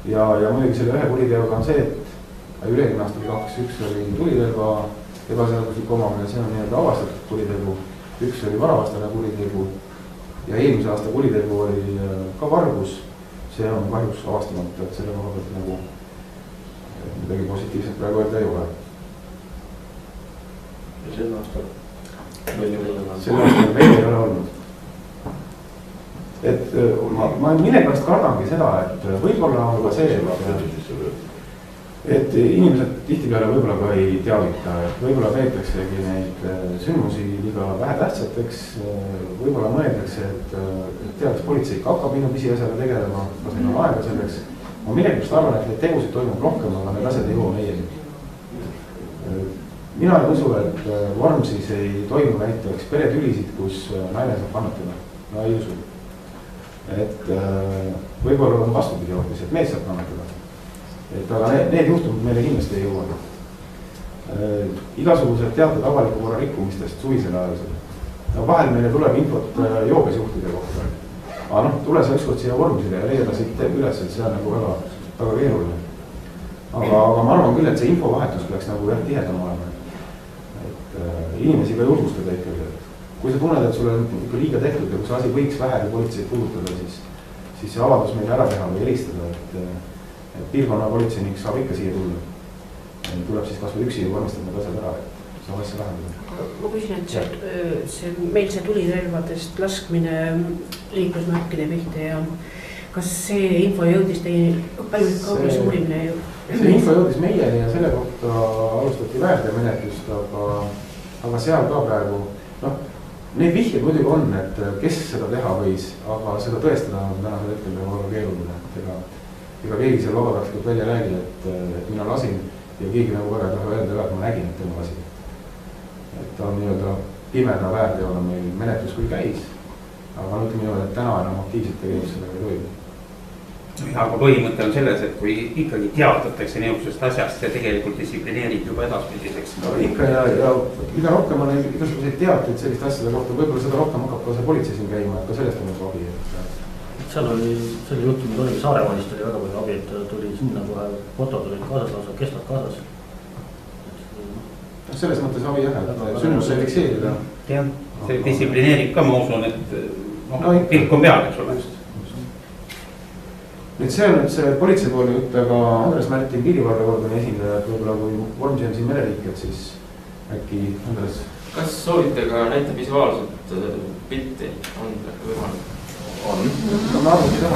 Speaker 8: Ja muidugi selle ühe kuriteoga on see, et üle-eelmine aasta oli 2. 1 oli tulirelva ebaseaduslik omamine, see on nii-öelda avastatud kuritegu. 1 oli varavastane kuritegu. Ja eelmise aasta kuritegu oli ka vargus. See on kahjuks avastamata, et selle koha pealt nagu midagi positiivset praegu öelda ei ole.
Speaker 5: Ja sel aastal meil ei ole?
Speaker 8: Sel aastal meil ei ole olnud. Et ma millepärast kardangi seda, et võib-olla on ka see, et inimesed tihtipeale võib-olla ka ei teavita, et võib-olla peetaksegi neid sündmusi liiga vähe tähtsateks, võib-olla mõeldakse, et teades politseik hakkab minu pisiasjaga tegelema, kas meil on aega selleks. Ma millegipärast arvan, et neid tegusid toimub rohkem, aga need asjad ei jõua meieni. Mina ei usu, et Vormsis ei toimu näiteks peretülisid, kus naine saab kannatada. Ma ei usu. Et võib-olla on vastupidi hoopis, et mees saab kannatada. Aga need juhtumid meile kindlasti ei jõua. Igasugused teatud avaliku korra rikkumistest suvisel ajal. Vahel meile tuleb infot joobesjuhtide kohta. Tule sa ükskord siia Vormsile ja leida siit üles, et see on nagu väga keeruline. Aga ma arvan küll, et see infovahetus peaks nagu tihedam olema. Et inimesi ka julgustada ikkagi. Kui sa tunned, et sulle on ikka liiga tehtud ja kui see asi võiks vähegi politseid puudutada, siis see avaldus meile ära teha või helistada, et piirkonna politseinik saab ikka siia tulla. Tuleb siis kas või üksi vormistada need asjad ära, et saab asja lahendada.
Speaker 3: Ma küsin, et meil see tulirelvadest laskmine liiklusmärkide pihta ja kas see info jõudis teie palju kaugele suurimine?
Speaker 8: See info jõudis meieni ja selle kohta alustati väärteomenetlust, aga seal ka praegu, neid vihjeid muidugi on, et kes seda teha võis, aga seda tõestada on tänasel hetkel väga keeruline. Ega keegi seal vabatahtlikult välja räägi, et mina lasin ja keegi nagu väga ei taha öelda ka, et ma nägin, et tema lasin. Et ta on nii-öelda pimeda väärteona meil menetlus küll käis, aga ütleme niimoodi, et täna enam aktiivselt tegevust sellega ei toimu.
Speaker 7: Aga põhimõte on selles, et kui ikkagi teatatakse niisugusest asjast ja tegelikult distsiplineerib juba edaspidiseks.
Speaker 8: Ikka ja mida rohkem on igasuguseid teateid selliste asjade kohta, võib-olla seda rohkem hakkab ka see politsei siin käima, et ka sellest on abi.
Speaker 9: Seal oli, selle juhtumid oligi Saaremaanist oli väga palju abi, et tuli sinna kohe fotod olid kaasas, lausa kestad kaasas.
Speaker 8: selles mõttes abi jah, et sündmus sai fikseerida.
Speaker 7: jah, see distsiplineerib ka, ma usun, et pilk on peal, eks ole.
Speaker 8: nüüd see on nüüd see politseipoolne jutt, aga Andres Märtin piirivalvekordoni esindaja, et võib-olla kui Vormsi on siin mereliikjad, siis äkki Andres.
Speaker 10: Kas soovite ka näita visuaalselt pilti, on võimalik?
Speaker 2: On.
Speaker 8: No ma arvan, seda.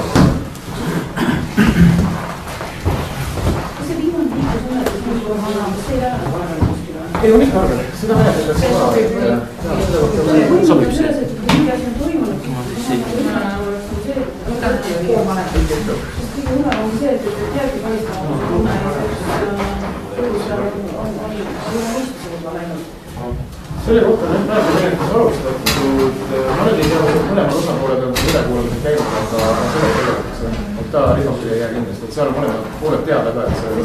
Speaker 3: Kas see viimane liiklusõnnetus, mis on annab, see ei lähe vahepeal kuskile?
Speaker 8: Ei, no mis ma arvan, seda menetletakse ka.
Speaker 3: Sobib see. Mingi asi on toimunud. Kõige hullem on see, et teadki paistama on mõistusega läinud.
Speaker 8: Selle kohta on praegu tegelikult alustatud, ma nüüd ei tea, mõlemad osapooled on ülekuulamised käinud, aga selle tegevatakse, et ta lisaks ei jää kindlasti, et seal on mõlemad pooled teada ka, et see on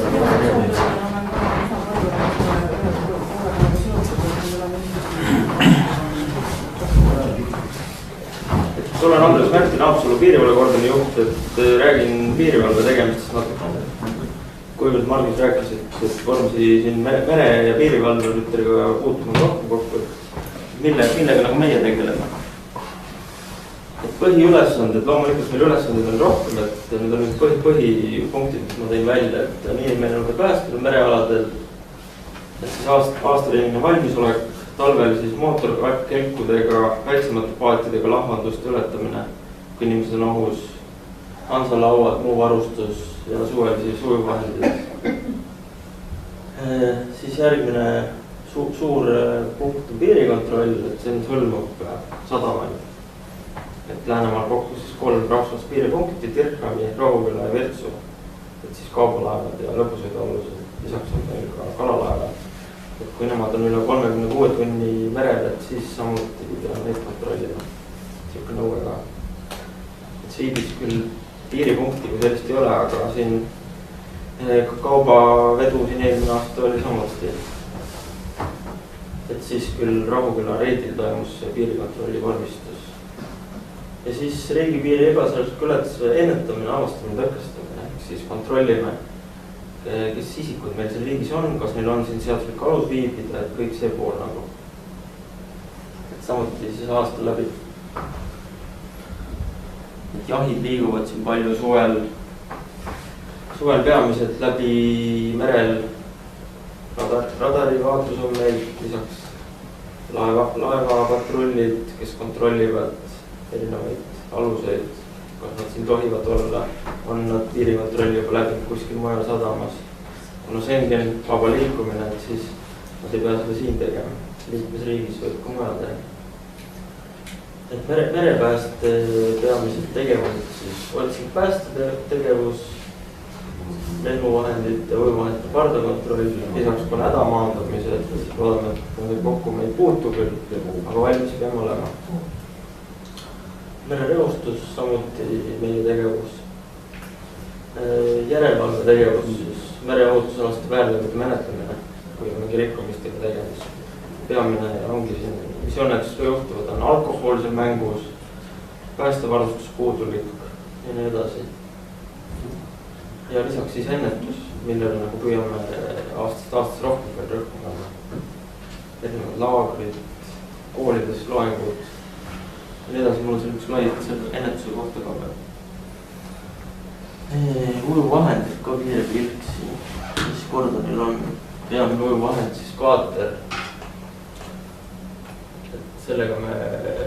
Speaker 10: Olen Andres Märtin, Haapsalu piirivalvekordoni juht, et räägin piirivalve tegemistest natukene. Kuivõrd Margis rääkis, et Vormsi siin mere ja piirivalvuriga puutuma rohkem kokku, millega nagu meie tegeleme. Et põhiülesanded, loomulikult meil ülesanded on rohkem, et need on nüüd põhipunktid, mis ma tõin välja, et nii meil on ka päästel merealadel, et siis aastaringine valmisolek, talvel siis mootorkelkudega, väiksemate paatidega lahvanduste ületamine, kui inimesed on ohus, hansalauad, muu varustus ja suvel siis ujuvvahendid. Siis järgmine suur punkt on piirikontroll, et see hõlmab sadamaid. Et Läänemaal kokku siis 3 rahvusvahelist piiripunkti, Tirkami, Rohuküla ja Virtsu. Et siis kaubalaevad ja lõpusõidualused, lisaks on meil ka kalalaevad. Et kui nemad on üle 36 tunni merel, et siis samuti peab neid kontrollida. Siuke nõue ka. Et Siibis küll piiripunkti kui sellist ei ole, aga siin kaubavedu siin eelmine aasta oli samuti. Et siis küll Rohuküla reidil toimus piirikontrolli vormistus. Ja siis riigipiiri ebaseadusliku ületuse ennetamine, avastamine, tõkestamine. Ehk siis kontrollime, kes isikud meil siin riigis on, kas neil on siin seaduslik alus viibida, et kõik see pool nagu. Et samuti siis aasta läbi. Et jahid liiguvad siin palju suvel peamiselt läbi merel. Radari vaatus on meil, lisaks laevapatrullid, kes kontrollivad erinevaid aluseid, kas nad siin tohivad olla, on nad piirikontrolli juba läbinud kuskil mujal sadamas. Kuna Schengen vaba liikumine, et siis nad ei pea seda siin tegema. Liikmesriigis võib ka mujal teha. Et merepääste peamised tegevused, siis otsing pääste tegevus, lennuvahendite, ujuvahendite pardakontroll, lisaks ka häda maandamised, loodame, et kokku me ei puutu küll, aga valmis peame olema. Merereostus, samuti meie tegevus. Järelevalve tegevus, siis mereohutusalaste väärtegude menetlemine, kui on mingi rikkumistega tegevus. Peamine ongi siin, mis õnneks juhtuvad, on alkohol siin mängus, päästevarustus puudulik ja nii edasi. Ja lisaks siis ennetus, millele nagu püüame aastast rohkem veel rõhkuma. Erinevad laagrid, koolides loengud. Ja nii edasi, mul on seal üks slaid ennetuse kohta ka veel. Ujuvahendid ka kiire pilk siin, mis kordonil on peamine ujuvahend, siis kaater. Et sellega me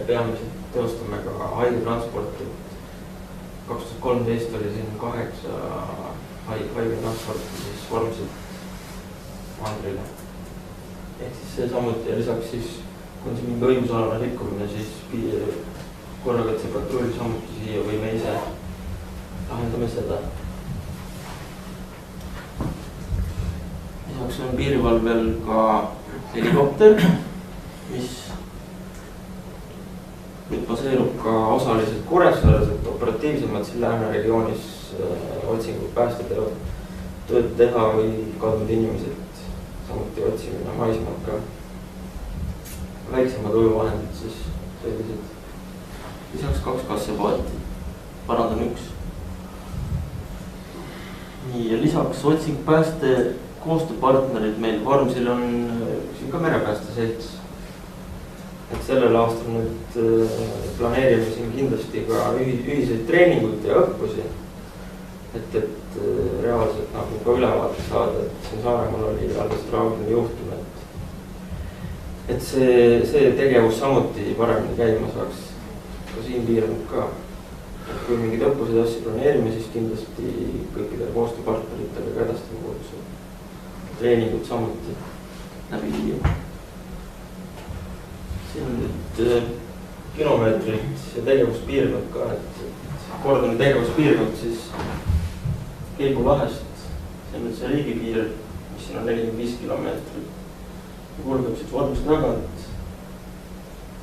Speaker 10: peamiselt teostame ka haiglatransporti. 2013 oli siin 8 haiglatransporti siis Vormsilt mandrile. Ehk siis see samuti ja lisaks siis, kui on siin mingi õigusalane rikkumine, siis korrakaitsepatrull samuti siia või me ise lahendame seda. Lisaks on piirivalvel ka helikopter, mis nüüd baseerub ka osaliselt Kuressaares, et operatiivsemalt siin Lääne regioonis otsingud päästetööd teha või kadunud inimesed samuti otsimine maismaad ka. Väiksemad ujuvahendid siis sellised. Lisaks 2 kassepaati, parandan 1. Nii ja lisaks otsing pääste koostööpartnerid meil Vormsil on siin ka merepääste selts. Et sellel aastal nüüd planeerime siin kindlasti ka ühiseid treeninguid ja õppusi. Et reaalselt nagu ka ülevaate saada, et siin Saaremaal oli alles traagilne juhtum, et see tegevus samuti paremini käima saaks ka siin piiranud ka. Et kui mingid õppused asju planeerime, siis kindlasti kõikidele koostööpartneritele ka edastame kuuluse treeningud samuti läbi viia. Siin on nüüd kilomeetrid ja tegevuspiirkond ka, et Kordoni tegevuspiirkond siis Kelgu lahest, see on nüüd see riigipiir, mis siin on 45 kilomeetrit. Kulgeb siit Vormist tagant,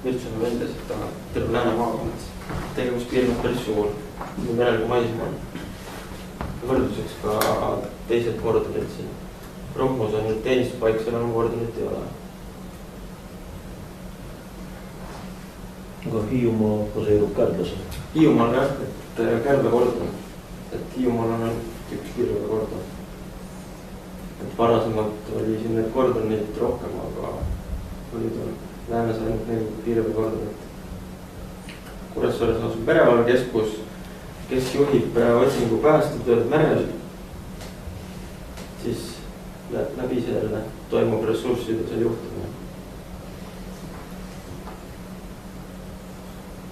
Speaker 10: Virtsumaa vendasid tagant, terve Lääne maakond. Tegevuspiirkond päris suur, nii merel kui maismaal. Võrdluseks ka teised Kordonid siin. Rohmus on nüüd teenistuspaik, seal enam Kordonit ei ole.
Speaker 9: Aga Hiiumaa baseerub Kärdlas?
Speaker 10: Hiiumaal jah, et Kärdla Kordon. Et Hiiumaal on üks Kirjuga Kordon. Et varasemalt oli siin need Kordonid rohkem, aga olid Läänes ainult 4 Kirjuga Kordonit. Kuressaares asub merevalvekeskus, kes juhib otsingu päästetööd merel, siis läbi selle toimub ressursside seal juhtumine.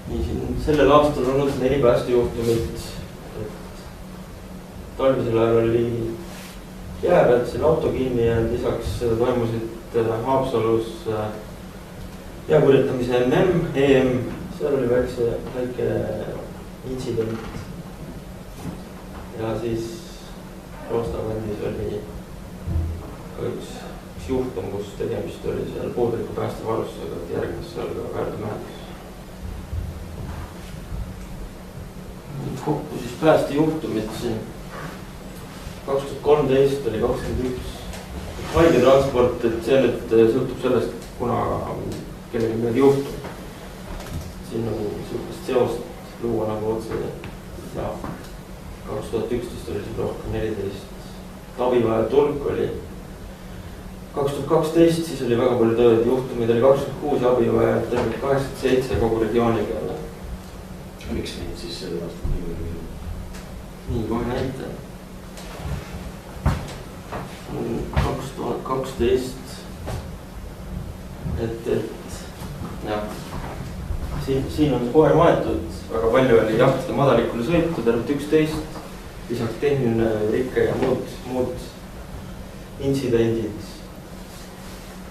Speaker 10: Nii siin sellel aastal on olnud 4 päästejuhtumit. Talvisel ajal oli jää pealt siin auto kinni ja lisaks toimusid Haapsalus jääpurjetamise MM, EM, seal oli väike intsident. Ja siis Roostakandis oli ka üks juhtum, kus tegemist oli seal puudeliku päästevarustusega, et järgnes seal ka väärteomenetlus. Kokku siis päästejuhtumid siin 2013 oli 21 haiglatransport, et see nüüd sõltub sellest, kuna kellegi midagi juhtub. Siin on sellist seost luua nagu otse ja 2011 oli siin rohkem 14. Abivaja tulk oli 2012, siis oli väga palju tööd, juhtumid oli 26 abivaja, 87 kogu regiooni peale.
Speaker 5: Miks neid siis selle aastal nii palju?
Speaker 10: Nii, kohe näite. 2012, et jah, siin on kohe maetud, väga palju oli jahtide madalikule sõitu, tervelt 11, lisaks tehniline rikke ja muud intsidendid.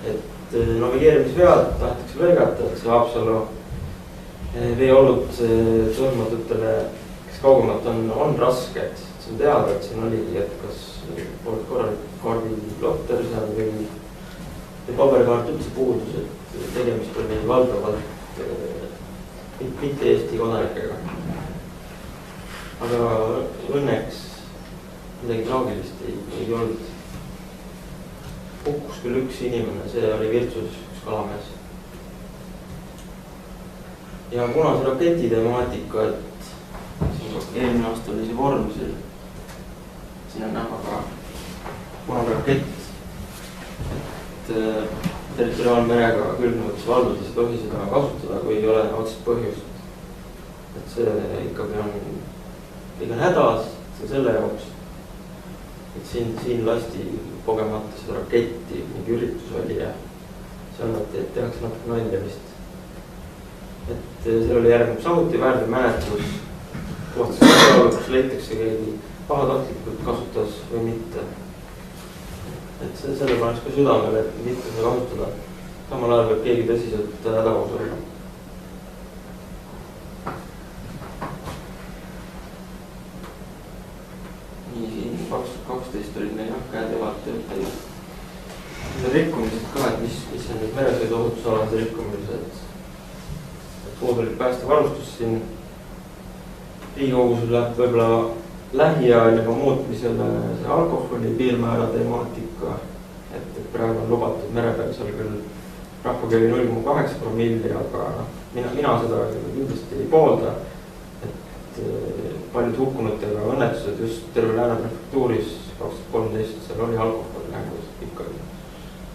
Speaker 10: Et navigeerimisvead tahetakse lõigata, et see Haapsalu veeolud tundmatutele, kes kaugemalt on raske, et see on teada, et siin oli, et kas polnud korralik kaardiplotter seal või paberkaart üldse puudus, et tegemist oli valdavalt mitte Eesti kodanikega. Aga õnneks midagi traagilist ei olnud. Hukkus küll üks inimene, see oli Virtsus, üks kalamees. Ja kuna see raketi temaatika, et eelmine aasta oli see Vormsil, siin on näha ka punarakett, et territoriaalmerega külgnevates valdades ei tohi seda kasutada, kui ei ole otsest põhjust. Et see ikkagi on hädas, see on selle jaoks, et siin lasti kogemata seda raketti, mingi üritus oli ja seal tehakse natuke nalja vist. Et seal oli järgneb samuti väärteomenetlus, kus leitakse keegi pahatahtlikult kasutas või mitte. Et selle paneks ka südamele, et mitte seda kasutada. Samal ajal võib keegi tõsiselt hädaos olla. Nii, siin 2012 olid meil käed ja vaatavad rikkumised ka, et mis on nüüd meresõiduohutusalase rikkumised. Puudulik päästevarustus siin Riigikogus läheb võib-olla lähiajal juba muutmisele see alkoholi piirmäära temaatika, et praegu on lubatud merepeal seal küll rahvakeeli 0,8 promilli, aga mina seda kindlasti ei poolda, et paljud hukkunutega õnnetused just terve Lääne prefektuuris 2013 seal oli alkohol mängus ikkagi.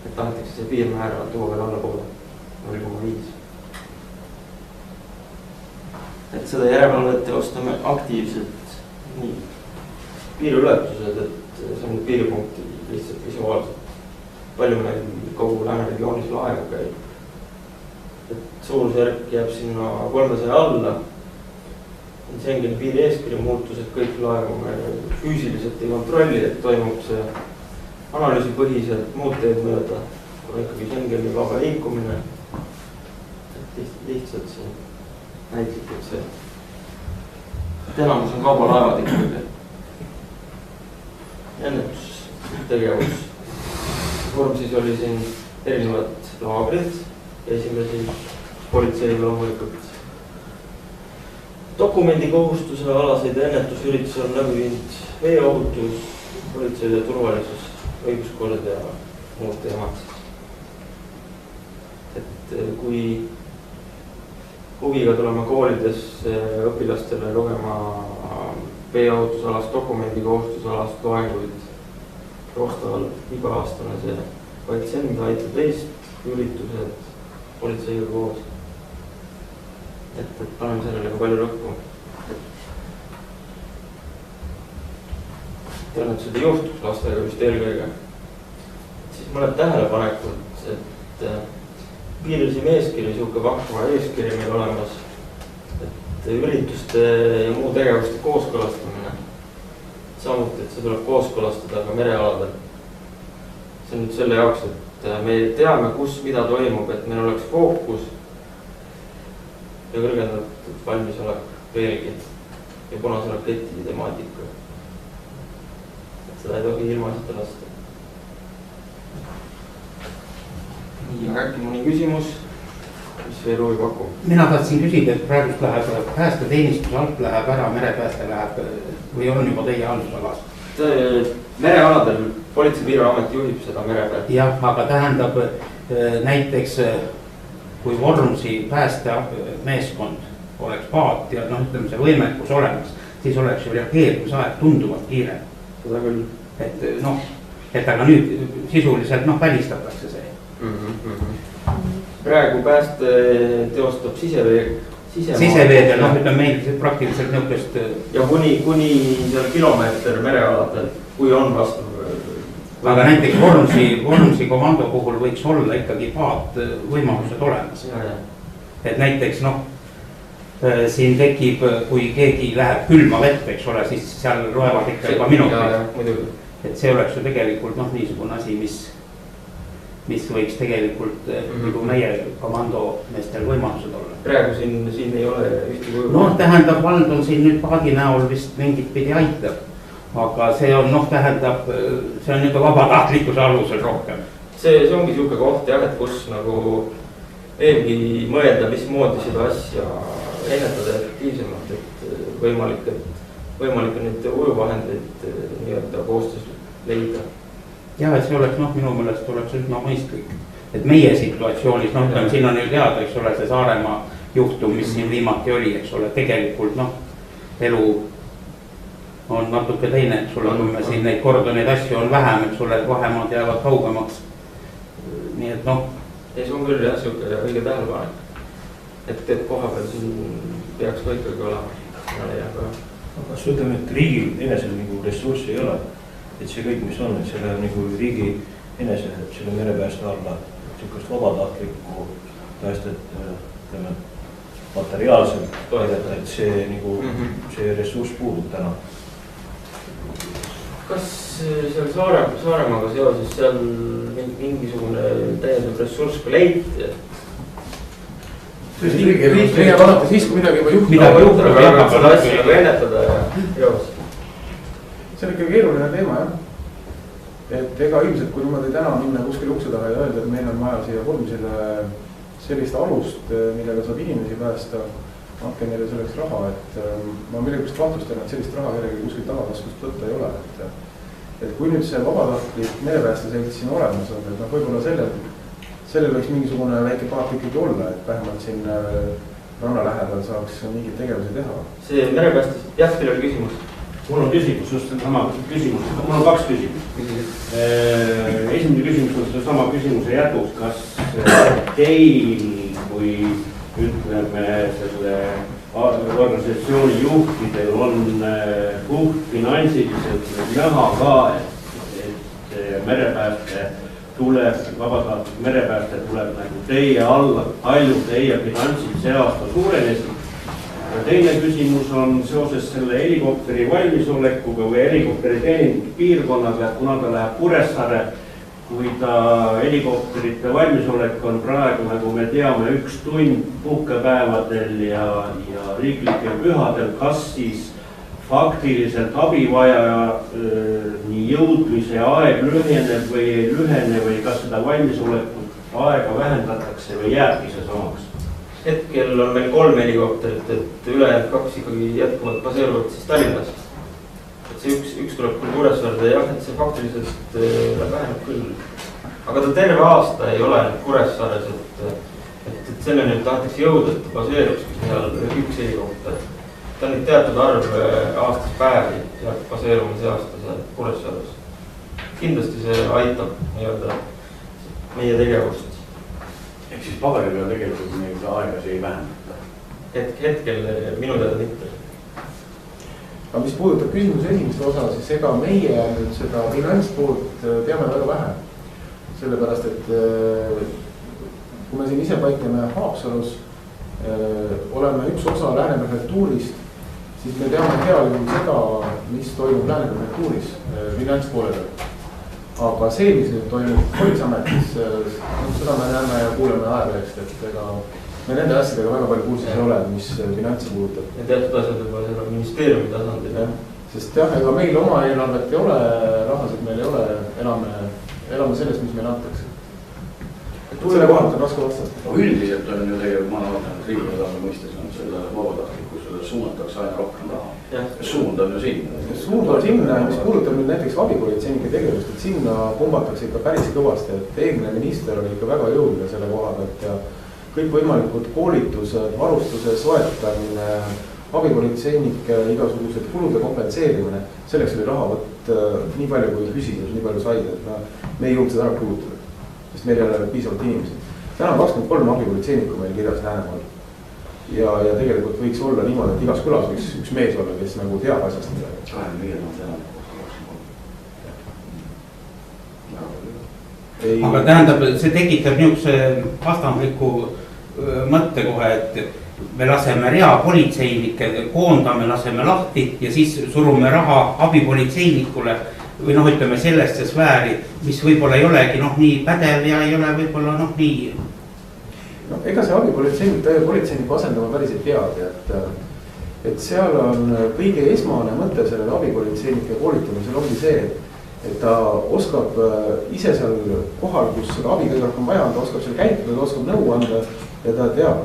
Speaker 10: et tahetakse see piirmäära tuua veel allapoole 0,5. et seda järelevalvet teostame aktiivselt nii piiriületused, et see on piiripunkti lihtsalt visuaalselt. Palju meil kogu Lääne regioonis laevu käib. Et suurusjärk jääb sinna 300 alla. Schengeni piiri eeskiri muutused, kõik laevu me füüsiliselt ei kontrolli, et toimub see analüüsipõhiselt muud teed mööda. On ikkagi Schengeni vaba liikumine. Lihtsalt see näitlikult see. Enamus on kaubalaevad ikkagi. Ennetustegevus. Vormsis oli siin erinevad laagrid. Esimesi politseiga loomulikult. Dokumendikohustuse alaseid ennetusüritusi on läbi viinud veeohutus, politsei ja turvalisus, õiguskord ja muud teemad. Et kui huviga tuleme koolides õpilastele lugema veeohutusalast, dokumendikohustusalast loenguid, joostavalt iga-aastane see patsient aitab teist üritused politseiga koos. Et paneme sellele ka palju rõhku. Õnnetused ei juhtuks lastega just eelkõige. Siis mõned tähelepanekud, et piirilisem eeskiri, siuke vahva eeskiri meil olemas, et ürituste ja muu tegevuste kooskõlastamine. Samuti, et see tuleb kooskõlastada ka merealadel. See on nüüd selle jaoks, et me teame, kus mida toimub, et meil oleks fookus ja kõrgendatud valmisolek veelgi ja punase raketi temaatika. Et seda ei tohi ilmaasjata lasta. Nii, aga äkki mõni küsimus, mis veel huvi pakub?
Speaker 7: Mina tahtsin küsida, et praegust läheb päästeteenistuse alt läheb ära, merepääste läheb või on juba teie haldusalas?
Speaker 10: Merealadel Politsei- ja Piirivalveamet juhib seda merepääst.
Speaker 7: Jah, aga tähendab näiteks kui Vormsi päästemeeskond oleks paat ja ütleme see võimekus olemas, siis oleks ju reageerimisaeg tunduvalt kiirem.
Speaker 10: Seda küll.
Speaker 7: Et aga nüüd sisuliselt välistatakse see.
Speaker 10: Praegu pääste teostab
Speaker 7: siseveedel, ütleme meil praktiliselt nõukest.
Speaker 10: Ja kuni seal kilomeeter merealadel, kui on vastu.
Speaker 7: Aga näiteks Vormsi komando puhul võiks olla ikkagi paat võimalused olemas. Et näiteks siin tekib, kui keegi läheb külma vett, eks ole, siis seal loevad ikka juba minutid. Et see oleks ju tegelikult niisugune asi, mis võiks tegelikult nagu meie komandomeestel võimalused olla.
Speaker 10: Praegu siin ei ole ühtegi
Speaker 7: kujunud. Tähendab, vald on siin nüüd paadi näol vist mingit pidi aitab. Aga see on, tähendab, see on juba vabatahtlikkuse alusel rohkem.
Speaker 10: See ongi siuke koht jah, et kus nagu veelgi mõelda, mismoodi seda asja ennetada efektiivsemalt, et võimalik on neid ujuvahendeid nii-öelda koostöös leida.
Speaker 7: Ja, et see oleks, minu meelest oleks üsna mõistlik. Et meie situatsioonis, siin on ju teada, eks ole, see Saaremaa juhtum, mis siin viimati oli, eks ole, tegelikult, elu on natuke teine, eks ole, kui me siin neid kordoneid asju on vähem, eks ole, vahemaad jäävad kaugemaks. Nii et
Speaker 10: Ei, see on küll jah, siuke õige tähelepanek. Et koha peal siin peaks ka ikkagi olema.
Speaker 1: Kas ütleme, et riigil enesel nagu ressurssi ei ole, et see kõik, mis on, et selle nagu riigi enesel, et selle merepääste alla siukest vabatahtlikku päästet, ütleme, materiaalselt toidata, et see nagu, see ressurss puudub täna.
Speaker 10: Kas seal Saaremaaga seoses seal mingisugune täiendav ressurss ka leiti?
Speaker 8: Riik alati siis, kui midagi juba juhtub.
Speaker 10: Aga seda asja nagu ennetada ja joos.
Speaker 8: See on ikka keeruline teema, jah. Et ega ilmselt, kui niimoodi täna minna kuskil ukse taha ja öelda, et meil on vaja siia Vormsile sellist alust, millega saab inimesi päästa, andke neile selleks raha, et ma millegipärast kahtlustan, et sellist raha kellegi kuskil tagataskust võtta ei ole. Et kui nüüd see vabatahtlik merepääste selgelt siin olemas on, et võib-olla sellel võiks mingisugune väike paat ikkagi olla, et vähemalt siin ranna lähedal saaks mingid tegevusi teha.
Speaker 10: See merepääste, jah, teil oli küsimus?
Speaker 9: mul on küsimus, just sama küsimus, mul on 2 küsimust. Esimene küsimus on sellesama küsimuse jätkuks, kas teil kui ütleme selle organisatsiooni juhtidel on puhtfinantsiliselt näha ka, et merepääste tuleb, vabatahtlik merepääste tuleb nagu teie alla, palju teie finantsid see aasta suurenesid. Ja teine küsimus on seoses selle helikopteri valmisolekuga või helikopteri teeninduspiirkonnaga, et kuna ta läheb Kuressaare, kui ta helikopterite valmisolek on praegu, nagu me teame, 1 tund puhkepäevadel ja riiklikel pühadel, kas siis faktiliselt abivajaja nii jõudmise aeg lüheneb või ei lühene või kas seda valmisolekut aega vähendatakse või jääbki see samaks?
Speaker 10: Hetkel on meil 3 helikopterit, et ülejäänud 2 ikkagi jätkuvalt baseeruvad siis Tallinnas. Et see üks tuleb küll Kuressaarde, jah, et see faktiliselt väheneb küll. Aga ta terve aasta ei ole Kuressaares, et selle nüüd tahetakse jõuda, et baseerukski seal 1 helikopter. Ta on nüüd teatud arv aastas päevi sealt baseeruma see aasta seal Kuressaares. Kindlasti see aitab meie tegevust.
Speaker 5: Ehk siis paberi peal tegelikult neid aegasi ei vähendata?
Speaker 10: Hetkel minu teada mitte.
Speaker 8: Aga mis puudutab küsimuse esimest osa, siis ega meie nüüd seda finantspoolt teame väga vähe. Sellepärast, et kui me siin ise paikneme Haapsalus, oleme üks osa Lääne prefektuurist, siis me teame heal juhul seda, mis toimub Lääne prefektuuris finantspoolel. Aga see, mis nüüd toimub Politseiametis, seda me näeme ja kuuleme ajalehest, et ega me nende asjadega väga palju kursis ei ole, mis finantsi puudutab.
Speaker 10: Ja teatud asjad juba seda ministeeriumi tasandil.
Speaker 8: Sest jah, ega meil oma eelarvet ei ole, rahasid meil ei ole, elame sellest, mis meile antakse. Selle kohalt on raske vastata.
Speaker 5: Üldiselt on ju tegelikult, ma vaatan, et riigitasandi mõistes on selle vabatahtlikkusele suunatakse aina rohkem raha. Suund on ju sinna. Suund on sinna, mis puudutab nüüd näiteks abipolitseinike tegevust, et sinna pumbatakse ikka päris kõvasti, et eelmine minister oli ikka väga jõuline selle koha pealt ja kõikvõimalikud koolitused, varustuse soetamine, abipolitseinike igasugused kulude kompenseerimine, selleks oli raha võtta nii palju kui küsimus, nii palju said, et me ei jõudnud seda ära kulutada, sest meil ei ole piisavalt inimesi. Täna on 23 abipolitseinikku meil kirjas Läänemaal ja tegelikult võiks olla niimoodi, et igas külas võiks üks mees olla, kes nagu teab asjast midagi. 25
Speaker 7: aga tähendab, see tekitab niisuguse vastandliku mõtte kohe, et me laseme reapolitseinikke, koondame, laseme lahti ja siis surume raha abipolitseinikule või ütleme sellesse sfääri, mis võib-olla ei olegi nii pädev ja ei ole võib-olla nii.
Speaker 8: Ega see abipolitseiniku asendama päris ei peagi, et seal on kõige esmane mõte sellele abipolitseinike koolitamisel ongi see, et ta oskab ise seal kohal, kus seda abi kõige rohkem vaja on, ta oskab seal käituda, ta oskab nõu anda ja ta teab,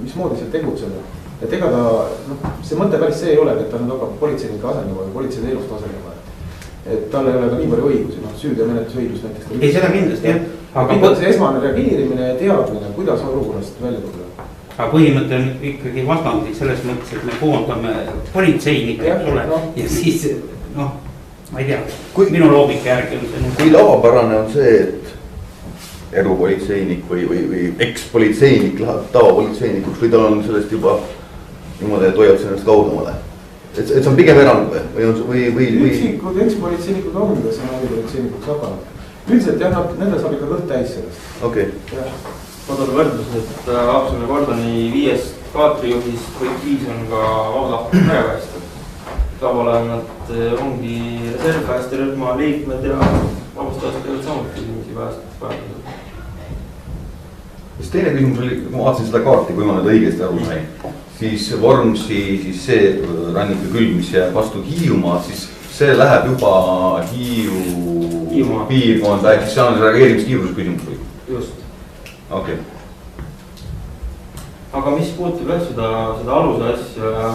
Speaker 8: mismoodi seal tegutseda. Et ega ta, see mõte päris see ei ole, et ta nüüd hakkab politseinike asendama või politseiteenust asendama. Et tal ei ole ka nii palju õigusi, süüteomenetlusõigus näiteks.
Speaker 7: Ei, seda kindlasti, jah.
Speaker 8: Aga see esmane reageerimine ja teadmine, kuidas olukorrast välja tulla.
Speaker 7: Aga põhimõte on ikkagi vastandlik selles mõttes, et me koondame politseinikke, ja siis, ma ei tea, minu loogika järgi on see.
Speaker 2: Kui tavapärane on see, et erupolitseinik või ekspolitseinik läheb tavapolitseinikuks või tal on sellest juba niimoodi, et hoiab sellest kaugemale? Et see on pigem erand või?
Speaker 8: Üksikud ekspolitseinikud on, kes on abipolitseinikuks hakanud. Üldiselt jah, nende saab ikka kõht täis sellest.
Speaker 2: Okei.
Speaker 10: Ma toon võrdlus, et Haapsalu kordoni 5 kaatrijuhist kõik 5 on ka vabatahtlik merepäästjad. Tavale nad ongi reservpäästerühma liikmed ja vabastajad teevad samuti inimesi päästjad.
Speaker 2: Siis teine küsimus oli, ma vaatasin seda kaarti, kui ma nüüd õigesti aru sain, siis Vormsi, siis see ranniku külg, mis jääb vastu Hiiumaad, siis see läheb juba Hiiu piirkonda, ehk siis see on reageerimiskiiruse küsimus või?
Speaker 10: Just.
Speaker 2: Okei.
Speaker 10: Aga mis puutub jah seda aluse asja ja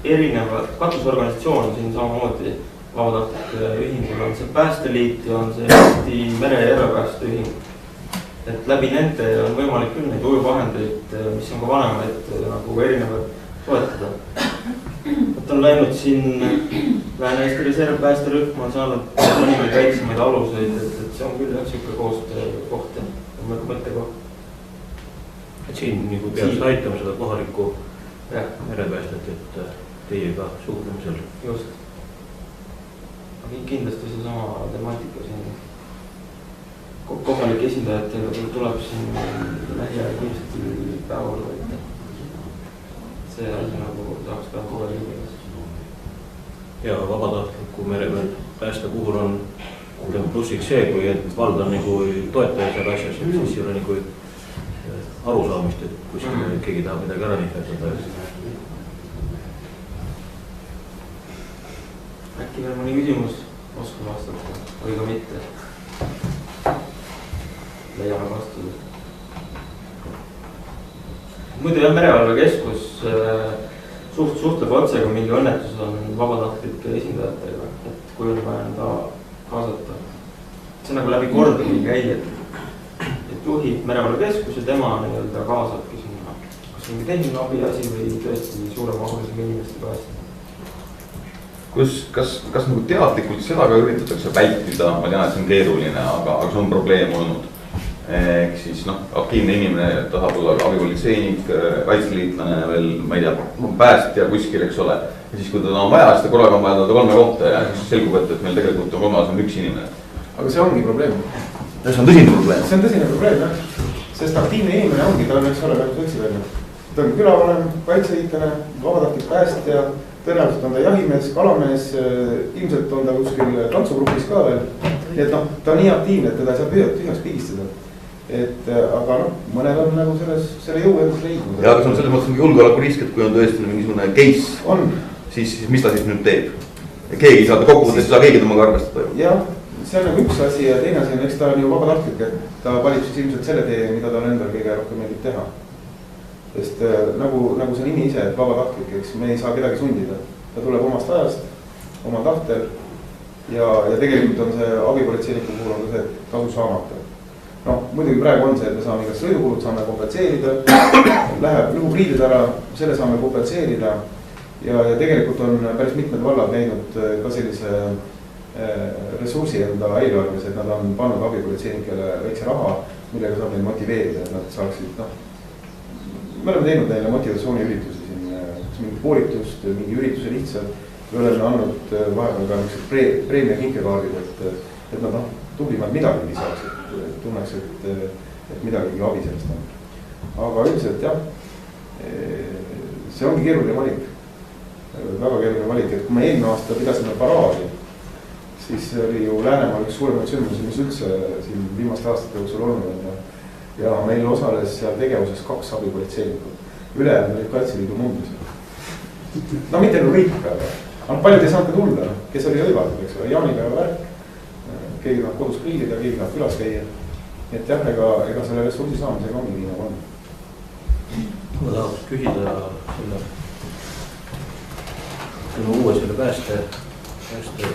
Speaker 10: erinevad katusorganisatsioon siin samamoodi vabatahtlike ühingul on see Päästeliit ja on see Eesti mere- ja järvepäästeühing. Et läbi nende on võimalik küll neid ujuvahendeid, mis on ka vanemaid nagu erinevad toetada. et on läinud siin Lääne-Eesti reservpäästerühm on saanud mõningaid väiksemaid aluseid, et see on küll jah siuke koostöö koht ja mõttekoht.
Speaker 1: Et siin nagu peaks aitama seda kohalikku merepäästet, et teiega suhtlemisel.
Speaker 10: Just. Kindlasti see sama temaatika siin. Kohalike esindajatega tuleb siin lähiajal kindlasti päevakorda võtta. See nagu tahaks ka kohe liigimas.
Speaker 1: Ja vabatahtliku merepääste puhul on plussiks see, kui vald on nagu toetaja seal asjas, siis ei ole nagu arusaamist, et kuskil keegi tahab midagi ära nihvetada.
Speaker 10: Äkki veel mõni küsimus oskab vastata või ka mitte? Leiame vastused. Muidu jah, merevalvekeskus suhtleb otse, kui mingi õnnetus on vabatahtlike esindajatega, et kui on vaja enda kaasata. See nagu läbi kordagi ei käi, et juhib merevalvekeskus ja tema nii-öelda kaasabki sinna. Kas mingi tehniline abi asi või tõesti suuremahulisega inimeste päästa?
Speaker 2: Kas nagu teadlikult seda ka üritatakse vältida, ma tean, et see on keeruline, aga see on probleem olnud. Ehk siis aktiivne inimene tahab olla abipolitseinik, kaitseliitlane veel, ma ei tea, päästja kuskil, eks ole. Ja siis kui teda on vaja, siis ta korraga on vaja 3 kohta ja siis selgub, et meil tegelikult on kolmas on üks inimene.
Speaker 8: Aga see ongi probleem.
Speaker 2: See on tõsine probleem.
Speaker 8: See on tõsine probleem, jah. Sest aktiivne inimene ongi, ta on üks ole nagu sõitsi välja. Ta on külavanem, kaitseliitlane, vabatahtlik päästja, tõenäoliselt on ta jahimees, kalamees, ilmselt on ta kuskil tantsugrupis ka veel. Nii et ta on nii aktiivne, et teda ei saa tühjaks pigistada. Aga mõned on nagu selle jõu endas leidnud.
Speaker 2: Ja aga see on selles mõttes julgeolekurisk, et kui on tõesti mingisugune case, siis mis ta siis nüüd teeb? Keegi ei saa ta kokkuvõttes, ei saa keegi temaga arvestada.
Speaker 8: Jah, see on nagu üks asi ja teine asi on, eks ta on ju vabatahtlik, et ta valib siis ilmselt selle tee, mida tal endal kõige rohkem meeldib teha. Sest nagu see nimi ise, et vabatahtlik, eks me ei saa kedagi sundida. Ta tuleb omast ajast, oma tahtel ja tegelikult on see abipolitseiniku puhul on ka see tasu saamata. Muidugi praegu on see, et me saame igast sõidukulud, saame kompenseerida, lõhub riided ära, selle saame kompenseerida ja tegelikult on päris mitmed vallad näinud ka sellise ressursi enda eelarves, et nad on pannud abipolitseinikele väikse raha, millega saab neid motiveerida, et nad saaksid, me oleme teinud neile motivatsiooniüritusi siin, mingi koolitust, mingi ürituse lihtsalt, me oleme andnud vahepeal ka preemia kinkekaardid, et nad tublimad midagi saaksid, tunneks, et midagi abi sellest on. Aga üldiselt jah, see ongi keeruline valik, väga keeruline valik, et kui me eelmine aasta pidasime paraadi, siis oli ju Läänemaal üks suuremaid sündmusi, mis üldse siin viimaste aastate jooksul olnud on ja meil osales seal tegevuses 2 abipolitseinikut, ülejäänud olid Kaitseliidu mundris. Mitte nagu kõik, aga paljud ei saanud ka tulla, kes oli õivatud, eks ole, jaanipäeva värk, keegi tahab kodus grillida, keegi tahab külas käia. Et jah, ega selle ressursi saamisega ongi nii nagu on.
Speaker 1: Ma tahaks küsida selle uue pääste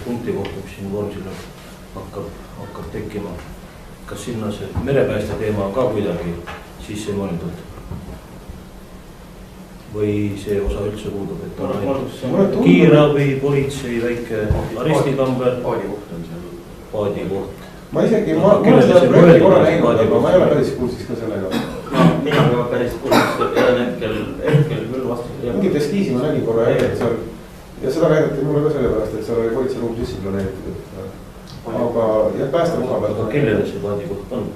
Speaker 1: punkti kohta, mis siin Vormsil hakkab tekkima. Kas sinna see merepääste teema on ka kuidagi sisse mõeldud? Või see osa üldse puudub, et on ainult kiirabi, politsei, väike aristikamber?
Speaker 6: Paadikoht on seal.
Speaker 1: Paadikoht.
Speaker 8: Ma isegi, ma olen seda projekti korra näinud, aga ma ei ole päris kursis ka sellega.
Speaker 10: Mina ka päris kursis, hetkel küll vastus.
Speaker 8: Mingit eskiisi ma nägin korra jälle seal ja seda näidati mulle ka sellepärast, et seal oli politseiruum sissi planeeritud. Aga jah, päästa muga pealt.
Speaker 1: Aga kellele see paadikoht on?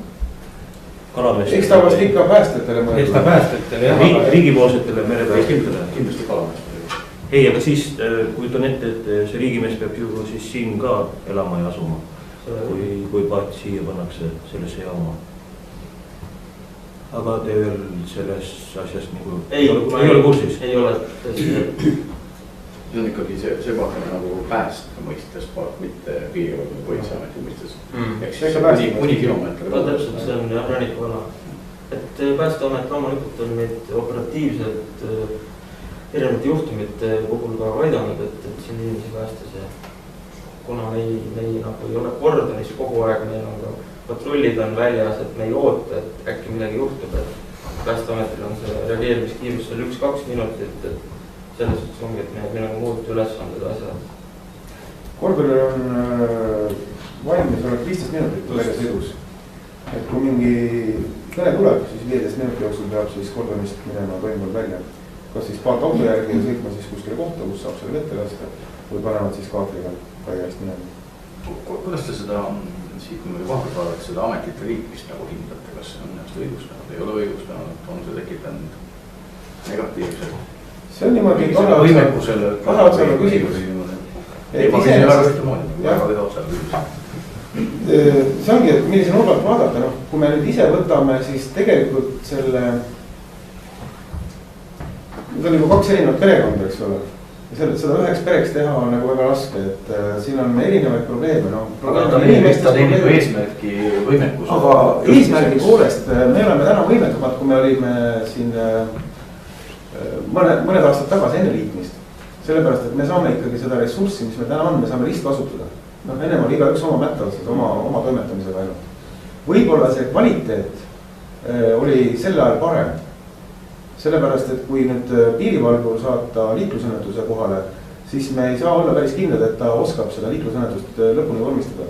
Speaker 8: Eks ta vast ikka päästetele mõelda.
Speaker 7: Eks ta päästetele jah.
Speaker 1: Riigipoolsetele merepäästetele.
Speaker 6: Kindlasti kalamestele.
Speaker 1: Ei, aga siis kujutan ette, et see riigimees peab ju siis siin ka elama ja asuma. Kui paat siia pannakse sellesse jaama. Aga te veel selles asjast nagu ei ole kursis?
Speaker 10: Ei ole.
Speaker 6: See on ikkagi see paak nagu pääste mõistes paak, mitte piirivalve politseiameti mõistes. Mõni kilomeeter.
Speaker 10: Täpselt, see on rannikuvana. Et Päästeamet loomulikult on meid operatiivselt erinevate juhtumite puhul ka aidanud, et siin inimesi päästes ja kuna meil nagu ei ole kordonis kogu aeg, meil on ka patrullid on väljas, et me ei oota, et äkki midagi juhtub, et Päästeametil on see reageerimiskiirus seal 1-2 minutit, et selles suhtes ongi, et meil on muud ülesanded asjad.
Speaker 8: Kordulil on valmis olek 15 minutit väljasõidus. Et kui mingi kõne tuleb, siis 15 minuti jooksul peab siis Kordulist minema toimuvalt välja. Kas siis paat auto järgi ja sõitma siis kuskile kohta, kus saab selle vette lasta või panevad siis kaatriga järjest minema.
Speaker 6: Kuidas te seda, siit kui me vahvalt vaadaks seda ametite liitmist nagu hindate, kas see on ennast õigustanud, ei ole õigustanud, on see tekitanud negatiivselt?
Speaker 8: See on niimoodi kahe otsale küsimus. See ongi, et millise nurgalt vaadata, noh, kui me nüüd ise võtame, siis tegelikult selle, nüüd on juba 2 erinevat perekonda, eks ole. Ja seda üheks pereks teha on nagu väga raske, et siin on erinevaid probleeme, noh.
Speaker 6: Aga ta teenib eesmärki võimekus.
Speaker 8: Aga eesmärgi poolest me oleme täna võimekamad, kui me olime siin mõned aastad tagasi enne liitmist. Sellepärast, et me saame ikkagi seda ressurssi, mis meil täna on, me saame ristkasutada. Noh, ennem oli iga üks oma mätta otsas, oma toimetamisega ainult. Võib-olla see kvaliteet oli sel ajal parem. Sellepärast, et kui nüüd piirivalvur saata liiklusõnnetuse kohale, siis me ei saa olla päris kindlad, et ta oskab seda liiklusõnnetust lõpuni vormistada.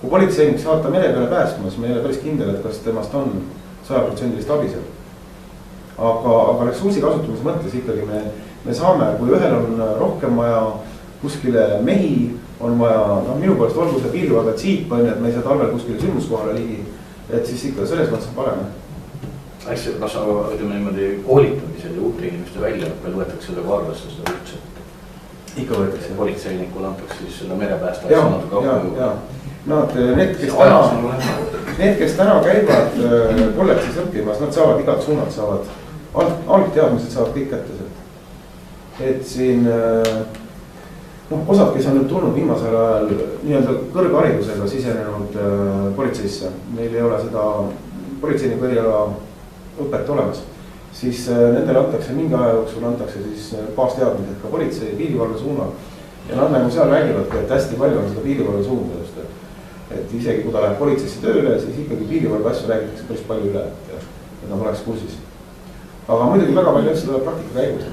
Speaker 8: Kui politseinik saata mere peale päästmas, me ei ole päris kindel, et kas temast on 100% abi seal. Aga ressursi kasutamise mõttes ikkagi me saame, kui ühel on rohkem vaja kuskile mehi, on vaja, noh minu poolest olgu see piirivalvet siip, et me ei saa talvel kuskile sündmuskohale ligi, et siis ikka selles mõttes on parem.
Speaker 6: Hästi, kas ütleme niimoodi koolitamisel ja uute inimeste väljaõppel võetakse seda arvesse seda üldse? Ikka võetakse. Politseinikule antakse siis seda merepäästa.
Speaker 8: No, need, kes täna käivad kolledžis õppimas, nad saavad igat suunad, saavad algteadmised saavad kõik kätte sealt. Et siin osad, kes on nüüd tulnud viimasel ajal nii-öelda kõrgharidusega sisenenud politseisse, meil ei ole seda politseiniku eriala õpet olemas, siis nendele antakse mingi aja jooksul antakse siis baasteadmised ka politsei ja piirivalve suunal. Ja nad nagu seal räägivadki, et hästi palju on seda piirivalve suunda just. Et isegi kui ta läheb politseisse tööle, siis ikkagi piirivalve asju räägitakse päris palju üle, et nad oleks kursis. Aga muidugi väga palju asju tuleb praktika käigus.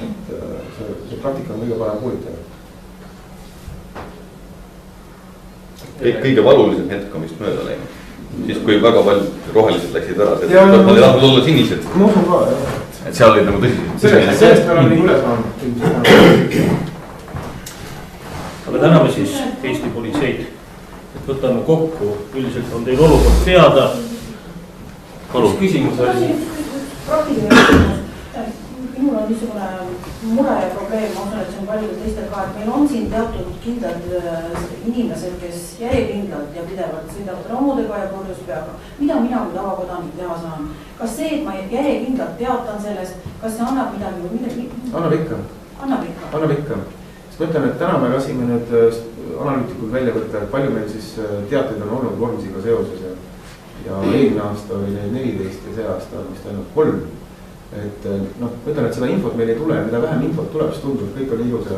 Speaker 8: Et see praktika on kõige parem koolitaja.
Speaker 2: Kõige valulisem hetk on vist mööda läinud. Siis kui väga paljud rohelised läksid ära, nad ei tahtnud olla sinised.
Speaker 8: Ma usun ka, jah.
Speaker 2: Et seal olid nagu tõsi.
Speaker 8: Sellest me oleme nii üle saanud.
Speaker 1: Aga täname siis Eesti politseid, et võtame kokku, üldiselt on teil olukord teada. Mis küsimus oli?
Speaker 11: Minul on niisugune mure ja probleem, ma usun, et see on paljudel teistel ka, et meil on siin teatud kindlad inimesed, kes järjekindlalt ja pidevalt sõidavad raamudega ja purjus peaga. Mida mina kui tavakodanik teha saan? Kas see, et ma järjekindlalt teatan sellest, kas see annab midagi või midagi?
Speaker 8: Annab ikka. Sest ma ütlen, et täna me lasime nüüd analüütikul välja võtta, et palju meil siis teateid on olnud vormsiga seoses ja eelmine aasta oli neid 14 ja see aasta on vist ainult 3. Et noh, ütlen, et seda infot meil ei tule, mida vähem infot tuleb, siis tundub, kõik on ilus ja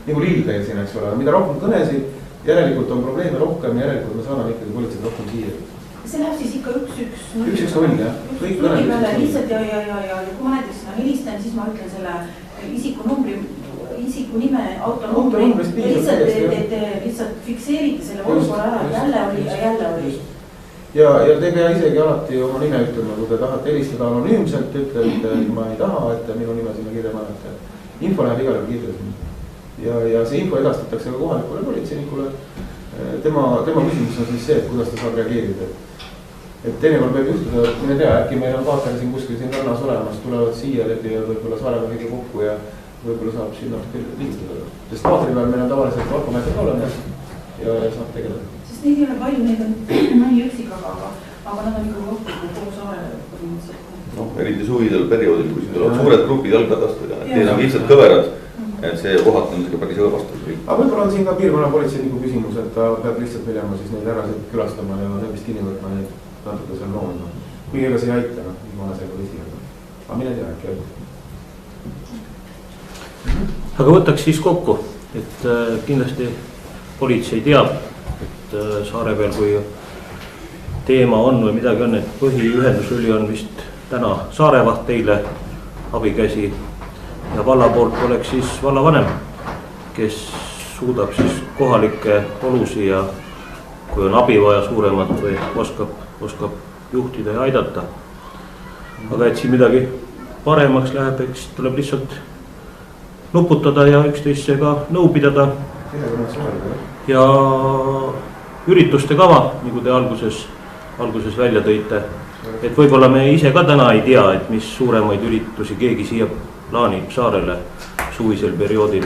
Speaker 8: nagu lill teil siin, eks ole, mida rohkem kõnesid, järelikult on probleeme rohkem, järelikult me saadame ikkagi politseid rohkem siia.
Speaker 11: See läheb siis ikka 1-1-0,
Speaker 8: jah.
Speaker 11: Kõik lihtsalt ja kui ma näiteks sinna helistan, siis ma ütlen selle isiku nime, autonumbri, lihtsalt fikseerite selle olukorra ära, jälle oli ja jälle oli.
Speaker 8: Ja te ei pea isegi alati oma nime ütlema, kui te tahate helistada anonüümselt, ütlete, et ma ei taha, et minu nime sinna kirja panete. Info läheb igale kirjas. Ja see info edastatakse ka kohalikule politseinikule. Tema küsimus on siis see, et kuidas ta saab reageerida. Et teinekord võib juhtuda, et ma ei tea, äkki meil on kaatari siin kuskil siin rannas olemas, tulevad siia lepivad võib-olla Saaremaa kõige kokku ja võib-olla saab siin natuke liigistada. Sest kaatari peal meil on tavaliselt valkomeetrid olemas ja saab tegeleda.
Speaker 11: Neid ei ole palju, neid on mõni üksik, aga nad on ikka rohkem kui kogu saare põhimõtteliselt.
Speaker 2: Noh, eriti suvidel perioodil, kui siin tulevad suured grupid jalgratast või need on lihtsalt kõverad, et see kohalt on niisugune päris õõvastus.
Speaker 8: Aga võib-olla on siin ka piirkonna politseiniku küsimus, et ta peab lihtsalt minema siis neid ärasid külastama ja nendest kinni võtma neid natuke seal noomima. Kuigi ega see ei aita, ilma asjaga vesiga. Aga mine tea, äkki aita.
Speaker 1: Aga võtaks siis kokku, et kindlasti politsei teab, saare peal, kui teema on või midagi on, et põhiühenduslüli on vist täna Saarevaht teile abikäsi. ja valla poolt oleks siis vallavanem, kes suudab siis kohalikke olusid ja kui on abi vaja suuremat või oskab juhtida ja aidata. aga et siin midagi paremaks läheb, eks tuleb lihtsalt nuputada ja üksteisega nõu pidada. ja ürituste kava, nagu te alguses välja tõite, et võib-olla me ise ka täna ei tea, et mis suuremaid üritusi keegi siia plaanib saarele suvisel perioodil.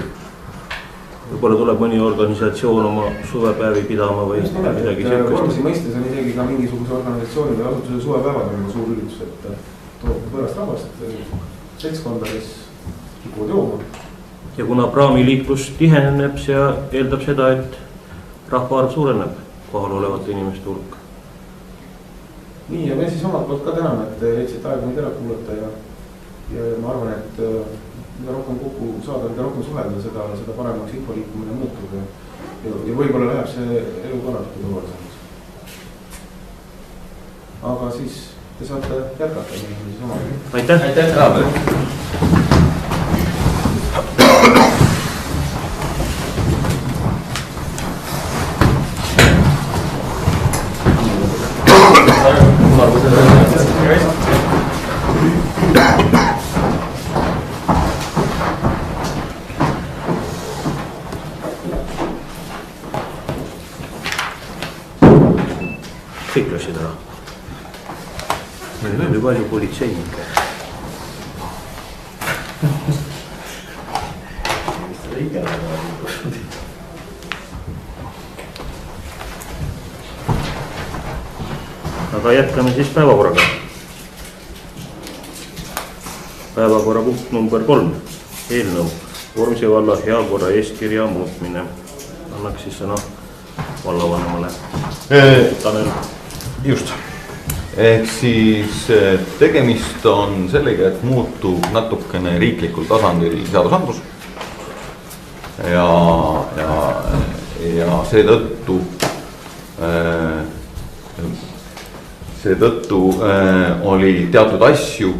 Speaker 1: võib-olla tuleb mõni organisatsioon oma suvepäevi pidama või midagi sellist.
Speaker 8: Vormsi mõistes on isegi ka mingisuguse organisatsiooni või asutuse suvepäevad on suur üritus, et toob võõrast rahvast, seltskonda, kes kipuvad jooma.
Speaker 1: Ja kuna praamiliiklus tiheneb, see eeldab seda, et rahvaarv suureneb, kohal olevate inimeste hulk.
Speaker 8: Nii, ja me siis omalt poolt ka täname, et leidsite aega meid ära kuulata ja ma arvan, et mida rohkem kokku saada, mida rohkem suhelda, seda paremaks infoliikumine muutub ja võib-olla läheb see elu ka natuke turvalisemaks. Aga siis te saate jätkata.
Speaker 1: Aitäh!
Speaker 2: Aitäh!
Speaker 1: Kõik läksid ära. Meil oli palju politseinikke. Aga jätkame siis päevakorraga. Päevakorrapunkt number 3. Eelnõu Vormsi valla heakorra eeskirja muutmine. Annaks siis sõna vallavanemale. Tanel.
Speaker 2: Just. Ehk siis tegemist on sellega, et muutub natukene riiklikul tasandil seadusandlus. Ja seetõttu oli teatud asju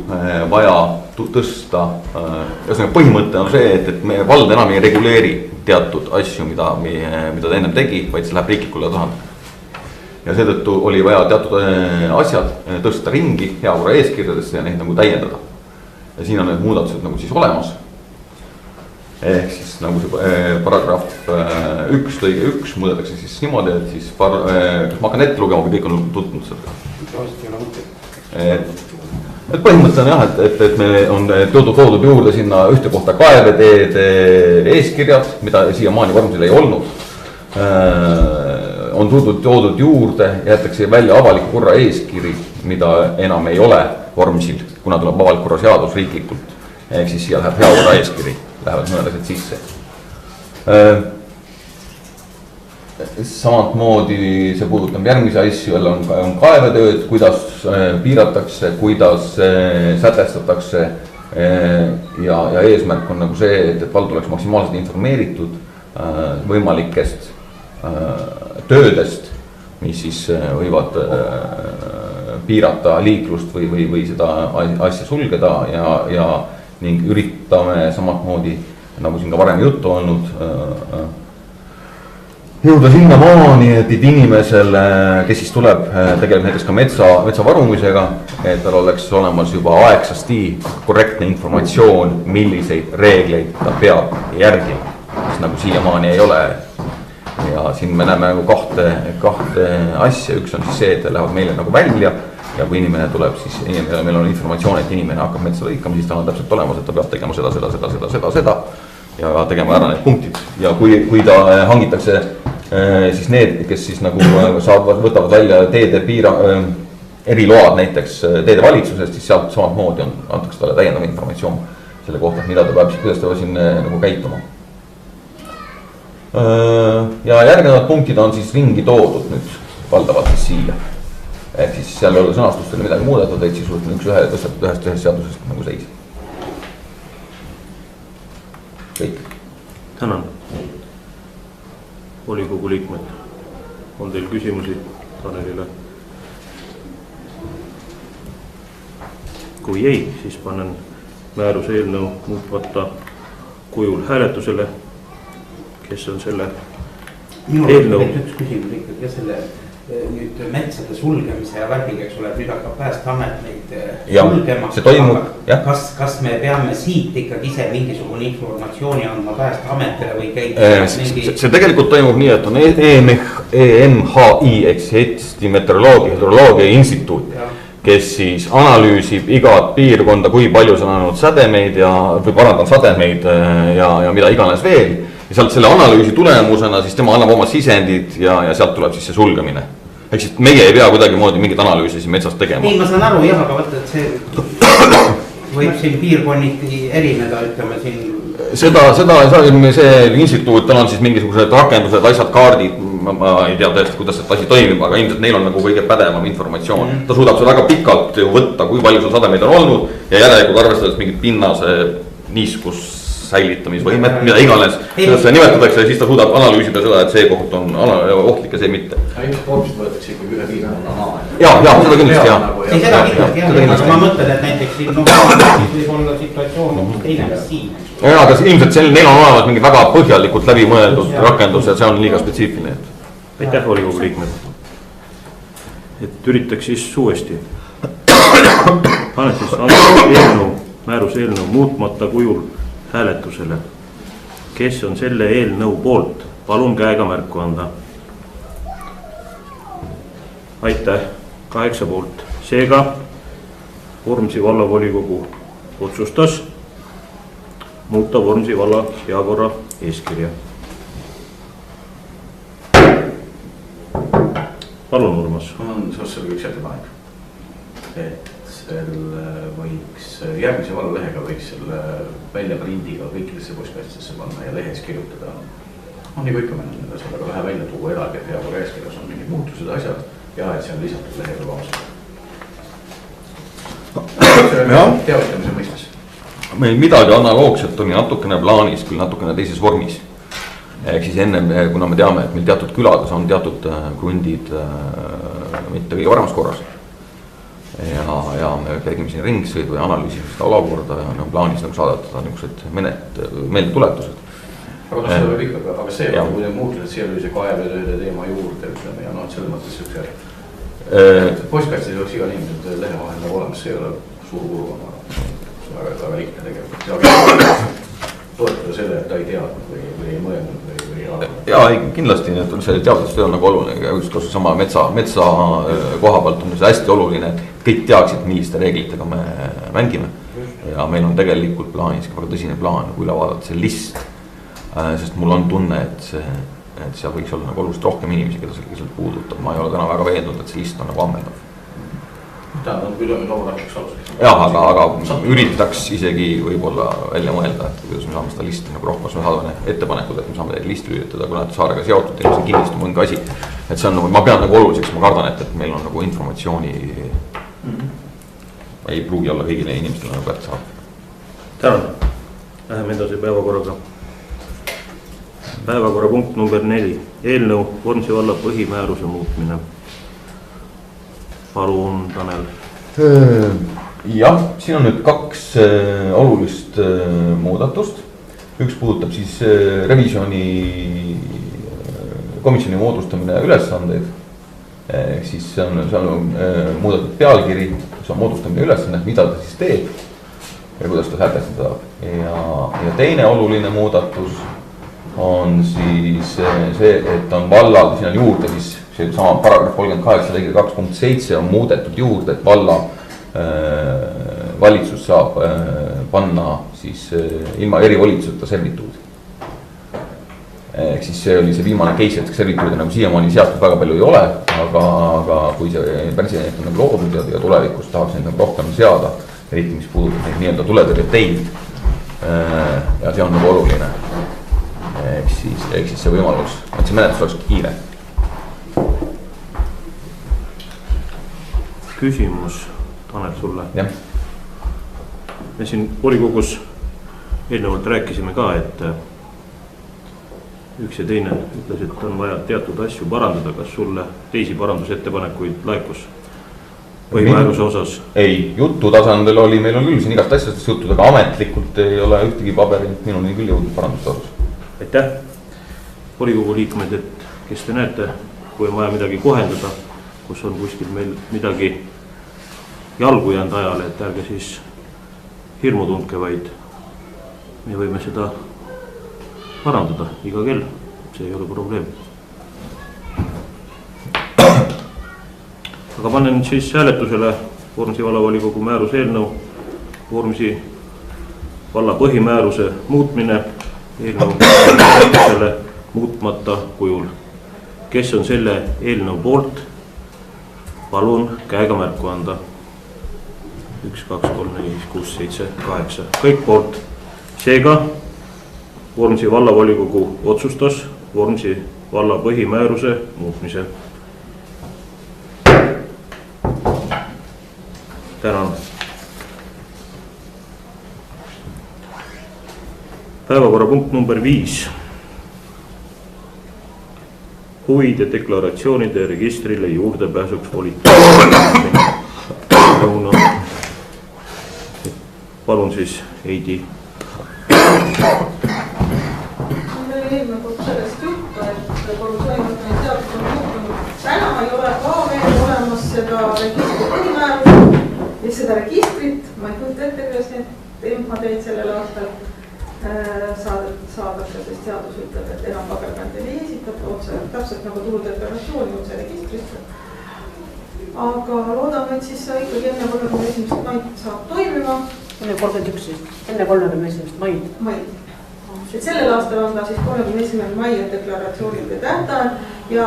Speaker 2: vaja tõsta. Ühesõnaga põhimõte on see, et meie vald enam ei reguleeri teatud asju, mida ta ennem tegi, vaid see läheb riiklikule tasandile. Ja seetõttu oli vaja teatud asjad tõsta ringi heakorra eeskirjadesse ja neid nagu täiendada. Ja siin on need muudatused nagu siis olemas. Ehk siis nagu see paragrahv 1 lõige 1 muudetakse siis niimoodi, et siis kas ma hakkan ette lugema, kui kõik on tutvunud seda? Et põhimõte on jah, et me on toodud juurde sinna ühte kohta kaeveteede eeskirjad, mida siiamaani Vormsil ei olnud. On toodud juurde, jäetakse välja avaliku korra eeskiri, mida enam ei ole Vormsil, kuna tuleb avaliku korra seadus riiklikult. Ehk siis siia läheb heakorra eeskiri, lähevad mõned asjad sisse. Samatmoodi see puudutab järgmise asju, jälle on kaevetööd, kuidas piiratakse, kuidas sätestatakse ja eesmärk on nagu see, et vald oleks maksimaalselt informeeritud võimalikest töödest, mis siis võivad piirata liiklust või seda asja sulgeda ning üritame samatmoodi, nagu siin ka varem juttu olnud, jõuda sinnamaani, et inimesel, kes siis tuleb, tegeleb näiteks ka metsa varumisega, et tal oleks olemas juba aegsasti korrektne informatsioon, milliseid reegleid ta peab järgima, mis nagu siiamaani ei ole. Ja siin me näeme nagu kahte asja, üks on siis see, et lähevad meile nagu välja ja kui inimene tuleb, siis meil on informatsioon, et inimene hakkab metsa lõikama, siis tal on täpselt olemas, et ta peab tegema seda ja tegema ära need punktid. Ja kui ta hangitakse siis need, kes siis nagu võtavad välja teede eriload näiteks teede valitsusest, siis sealt samamoodi antakse talle täiendav informatsioon selle kohta, mida ta peab, kuidas ta siin nagu käituma. Ja järgnevad punktid on siis ringi toodud nüüd valdavalt siis siia. Ehk siis seal ei ole sõnastustele midagi muudetud, et siis üks tõstetud ühest seadusest nagu seis. Kõik.
Speaker 1: Tänan. Volikogu liikmed, on teil küsimusi Tanelile? Kui ei, siis panen määruse eelnõu muutmata kujul hääletusele. Kes on selle eelnõu?
Speaker 7: Üks küsimus ikkagi ja selle nüüd metsade sulgemise ja värgiga, eks ole, nüüd hakkab Päästeamet neid sulgema.
Speaker 2: See toimub, jah.
Speaker 7: Kas me peame siit ikkagi ise mingisugune informatsiooni andma Päästeametile või käib
Speaker 2: see tegelikult toimub nii, et on EMHI ehk Eesti Meteoroloogia Hüdroloogia Instituut, kes siis analüüsib igat piirkonda, kui palju see on olnud sädemeid või parandanud sademeid ja mida iganes veel. Ja sealt selle analüüsi tulemusena siis tema annab oma sisendid ja sealt tuleb siis see sulgemine. Ehk siis meie ei pea kuidagimoodi mingit analüüsi siin metsast tegema.
Speaker 7: Nii, ma saan aru, jah, aga võtta, et see võib siin piirkonniti erineda, ütleme siin. Seda ei saa, see instituut, tal on siis mingisugused rakendused, asjad, kaardid, ma ei tea tõesti, kuidas see asi toimib, aga ilmselt neil on nagu kõige pädevam informatsioon. Ta suudab seda väga pikalt võtta, kui palju seal sademeid on olnud ja järelikult arvestades mingit pinnase niiskus säilitamisvõimet, mida iganes seda nimetatakse, siis ta suudab analüüsida seda, et see koht on ohtlik ja see mitte.
Speaker 6: Ilmselt vormist võetakse ikkagi ühe piirkonna maa.
Speaker 2: Jaa, seda kindlasti, jah.
Speaker 7: Ei, seda kindlasti, jah, aga ma mõtlen, et näiteks siin võib olla situatsioon teine siin.
Speaker 2: Jaa, aga ilmselt neil on olemas mingi väga põhjalikult läbimõeldud rakendus ja see on liiga spetsiifiline.
Speaker 1: Aitäh, volikogu liikmed. Et üritaks siis uuesti. Panen siis määruse eelnõu muutmata kujul hääletusele. Kes on selle eelnõu poolt? Palun käega märku anda. Aitäh, 8 poolt. Seega Vormsi vallavolikogu otsustas muuta Vormsi valla heakorra eeskirja. Palun, Urmas.
Speaker 6: On seoses selle üks ettepanek, et selle võiks järgmise vallalehega võiks selle välja prindiga kõikidesse postkastidesse panna ja lehes kirjutada. Nii kui ikka meil seda vähe välja tuua eraldi, et heakorra eeskirjas on mingid muutused asjad ja et see on lisatud lehega kaasa. Teavitamise mõistes.
Speaker 2: Meil midagi analoogset oli natukene plaanis, küll natukene teises vormis. Ehk siis ennem, kuna me teame, et meil teatud külades on teatud krundid mitte kõige paremas korras. Ja me käigime siin ringsõid või analüüsime seda olukorda ja on plaanis nagu saadata niisugused meeldetuletused.
Speaker 6: Aga see on, kui need muutused, see oli see kaevetööde teema juurde, ütleme, ja selles mõttes üks postkastis oleks igal inimesed lehe vahel nagu olemas, see ei ole suur kulu, see on väga lihtne tegelikult. Toetada selle, et ta ei teadnud või ei mõelnud või ei arvanud.
Speaker 2: Jaa, kindlasti see teadustöö on nagu oluline, just kas sama metsa koha pealt on see hästi oluline, et kõik teaksid, milliste reeglitega me mängime. Ja meil on tegelikult plaanis väga tõsine plaan üle vaadata see list, sest mul on tunne, et seal võiks olla nagu oluliselt rohkem inimesi, keda see puudutab. Ma ei ole täna väga veendunud, et see list on nagu ammendav.
Speaker 6: Tähendab, kui lööme loomulikult aluseks.
Speaker 2: Jah, aga üritaks isegi võib-olla välja mõelda, et kuidas me saame seda listi nagu rohkem, me saadame ettepanekud, et me saame listi lülitada, kuna saarega seotud ja see kindlasti mõngi asi. Et see on nagu, ma pean nagu oluliseks, ma kardan, et meil on nagu informatsiooni ei pruugi olla kõigile inimestele nagu kätte saab.
Speaker 1: Tänan. Läheme edasi päevakorraga. Päevakorrapunkt number 4. Eelnõu Vormsi valla põhimääruse muutmine. Palun, Tanel.
Speaker 2: Jah, siin on nüüd 2 olulist muudatust. Üks puudutab siis revisjoni komisjoni moodustamine ülesandeid. Siis see on muudetud pealkiri, see on moodustamine ülesanne, mida ta siis teeb ja kuidas ta sätestada. Ja teine oluline muudatus on siis see, et on vallal, siin on juurde siis see sama paragrahv 38 lõige 2.7 on muudetud juurde, et valla valitsus saab panna siis ilma erivolituseta servituudi. Ehk siis see oli see viimane case, et servituudi nagu siiamaani seatud väga palju ei ole, aga kui see president on nagu loodud ja tulevikus tahaks neid nagu rohkem seada, eriti mis puudutab neid nii-öelda tuletõrjeteid ja see on nagu oluline. Ehk siis see võimalus, et see menetlus oleks kiire.
Speaker 1: Küsimus, Tanel, sulle.
Speaker 2: Jah.
Speaker 1: Me siin volikogus eelnevalt rääkisime ka, et üks ja teine ütles, et on vaja teatud asju parandada. Kas sulle teisi parandusettepanekuid laekus? põhimääruse osas?
Speaker 2: ei, jutu tasandil oli, meil on küll siin igast asjadest jutud, aga ametlikult ei ole ühtegi paberit minuni küll jõudnud paranduste osas.
Speaker 1: Aitäh. Volikogu liikmed, et kes te näete, kui on vaja midagi kohendada, kus on kuskil meil midagi jalgu jäänud ajale, et ärge siis hirmu tundke, vaid me võime seda parandada iga kell, see ei ole probleem. Aga panen siis hääletusele Vormsi vallavolikogu määruse eelnõu, Vormsi valla põhimääruse muutmine eelnõu muutmata kujul. Kes on selle eelnõu poolt? Palun käega märku anda. 1, 2, 3, 4, 5, 6, 7, 8. Kõik poolt. Seega Vormsi vallavolikogu otsustas Vormsi valla põhimääruse muutmise. Tänan. Päevakorrapunkt number 5. Huvide deklaratsioonide registrile juurdepääsuks volitused. Palun siis Heidi.
Speaker 12: Meil oli eelmine kord sellest juttu, et korruptsioonivastane seadus on muutunud. Täna ei ole ka veel olemas seda registri põhimäärust ja seda registrit, ma ei kujuta ette, kuidas need MHD-d sellel aastal saadakse, sest seadus ütleb, et enam paberkandjal ei esitata otse, täpselt nagu tuludeklaratsiooni otse registrisse. Aga loodame, et siis ikkagi enne 31. maid saab toimima.
Speaker 3: Enne 31. Enne 31. maid.
Speaker 12: Et sellel aastal on ta siis 31. mai deklaratsioonide tähtaeg ja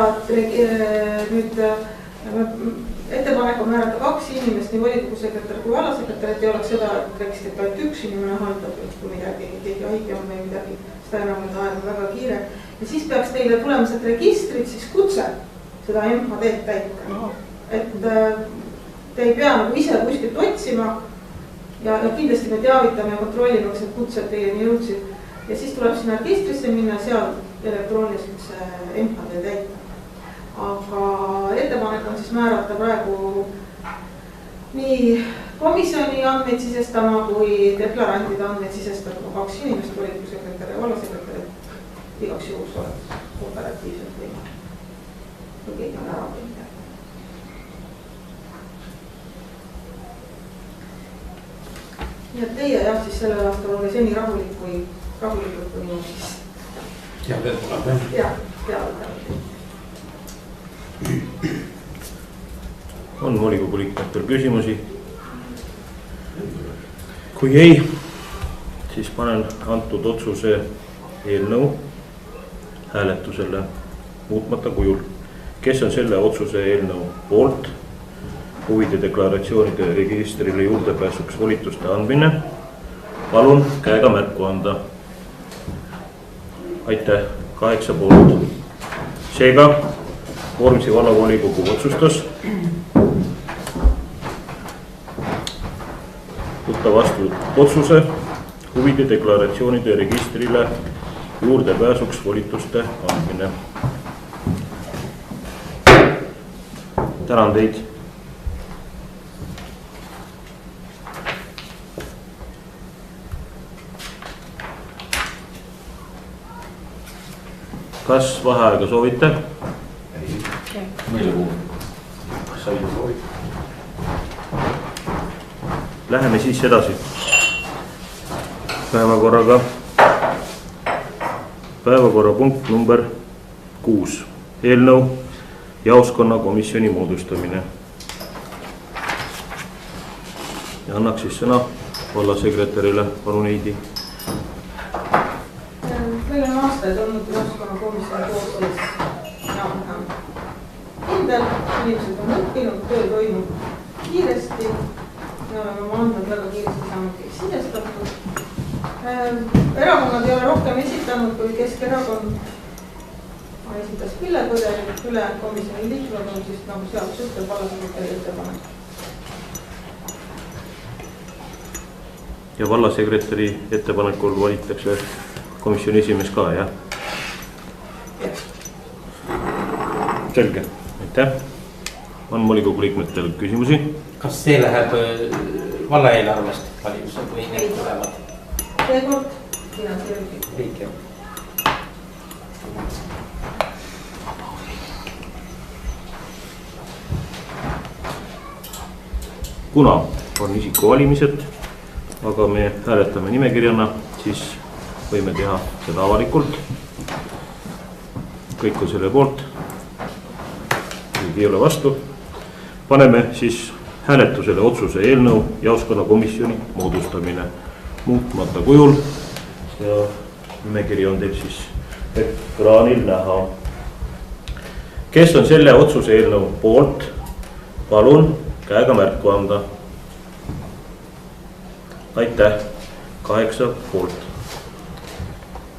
Speaker 12: nüüd ettepanek on määrata 2 inimest, nii volikogu sekretär kui vallasekretär, et ei oleks seda, et rekstrit ainult 1 inimene haldab, et kui midagi, keegi haige on või midagi, seda enam on aeg väga kiire. Ja siis peaks teile tulema sealt registrit, siis kutse seda MHD-d täita. Et te ei pea nagu ise kuskilt otsima ja kindlasti me teavitame ja kontrollime, kas need kutsed teieni jõudsid. Ja siis tuleb sinna registrisse minna, seal elektrooniliselt see MHD täita. Aga ettepanek on siis määrata praegu nii komisjoni andmeid sisestama kui deklarantide andmeid sisestama 2 inimest, volikogu sekretär ja vallasekretär, igaks juhus oleks operatiivselt võimalik. Kui keegi on ära või midagi. Nii et teie jah, siis sellel aastal oli seni rahulikult kui nii siis.
Speaker 7: Teadet tuleb.
Speaker 12: Jah, teadet.
Speaker 1: On volikogu liikmetel küsimusi? Kui ei, siis panen antud otsuse eelnõu hääletusele muutmata kujul. Kes on selle otsuse eelnõu poolt? Huvide deklaratsioonide registrile juurdepääsuks volituste andmine. Palun käega märku anda. Aitäh, 8 poolt. Seega Vormsi vallavolikogu otsustas võtta vastu otsuse huvide deklaratsioonide registrile juurdepääsuks volituste andmine. Tänan teid. Kas vaheaega soovite?
Speaker 6: Meile kuulub. Sai soovi.
Speaker 1: Läheme siis edasi päevakorraga. Päevakorrapunkt number 6. Eelnõu jaoskonna komisjoni moodustamine. Ja annaks siis sõna vallasekretärile, palun Heidi.
Speaker 12: Meil on aastaid olnud jaoskonna komisjoni koosseis enam-vähem kindel, inimesed on õppinud, töö toimub kiiresti. Me oleme oma andmed väga kiiresti saanud kõik sisestatud. Erakonnad ei ole rohkem esitanud kui Keskerakond. Esitas Pille Põder, üle komisjoni liikmed on siis nagu seadus ütleb vallasekretäri ettepanek.
Speaker 1: Ja vallasekretäri ettepanekul valitakse komisjoni esimees ka, jah? Selge, aitäh. on volikogu liikmetel küsimusi?
Speaker 7: Kas see läheb valla eelarvest valimisel või need tulevad?
Speaker 12: Seekord finantseerimisega.
Speaker 7: Riik.
Speaker 1: Kuna on isikuvalimised, aga me hääletame nimekirjana, siis võime teha seda avalikult. Kõik on selle poolt. Ei ole vastu. Paneme siis hääletusele otsuse eelnõu jaoskonnakomisjoni moodustamine muutmata kujul. Ja nimekiri on teil siis ekraanil näha. Kes on selle otsuse eelnõu poolt? Palun käega märku anda. Aitäh. 8 poolt.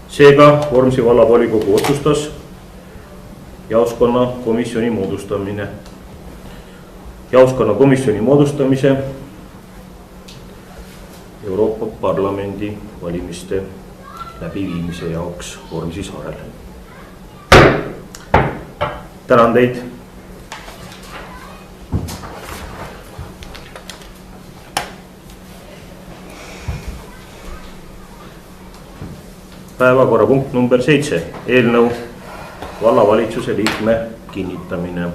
Speaker 1: Seega Vormsi vallavolikogu otsustas jaoskonna komisjoni moodustamine. Jaoskonna komisjoni moodustamise Euroopa Parlamendi valimiste läbiviimise jaoks Vormsi saarel. Tänan teid. Päevakorrapunkt number 7. Eelnõu vallavalitsuse liikme kinnitamine.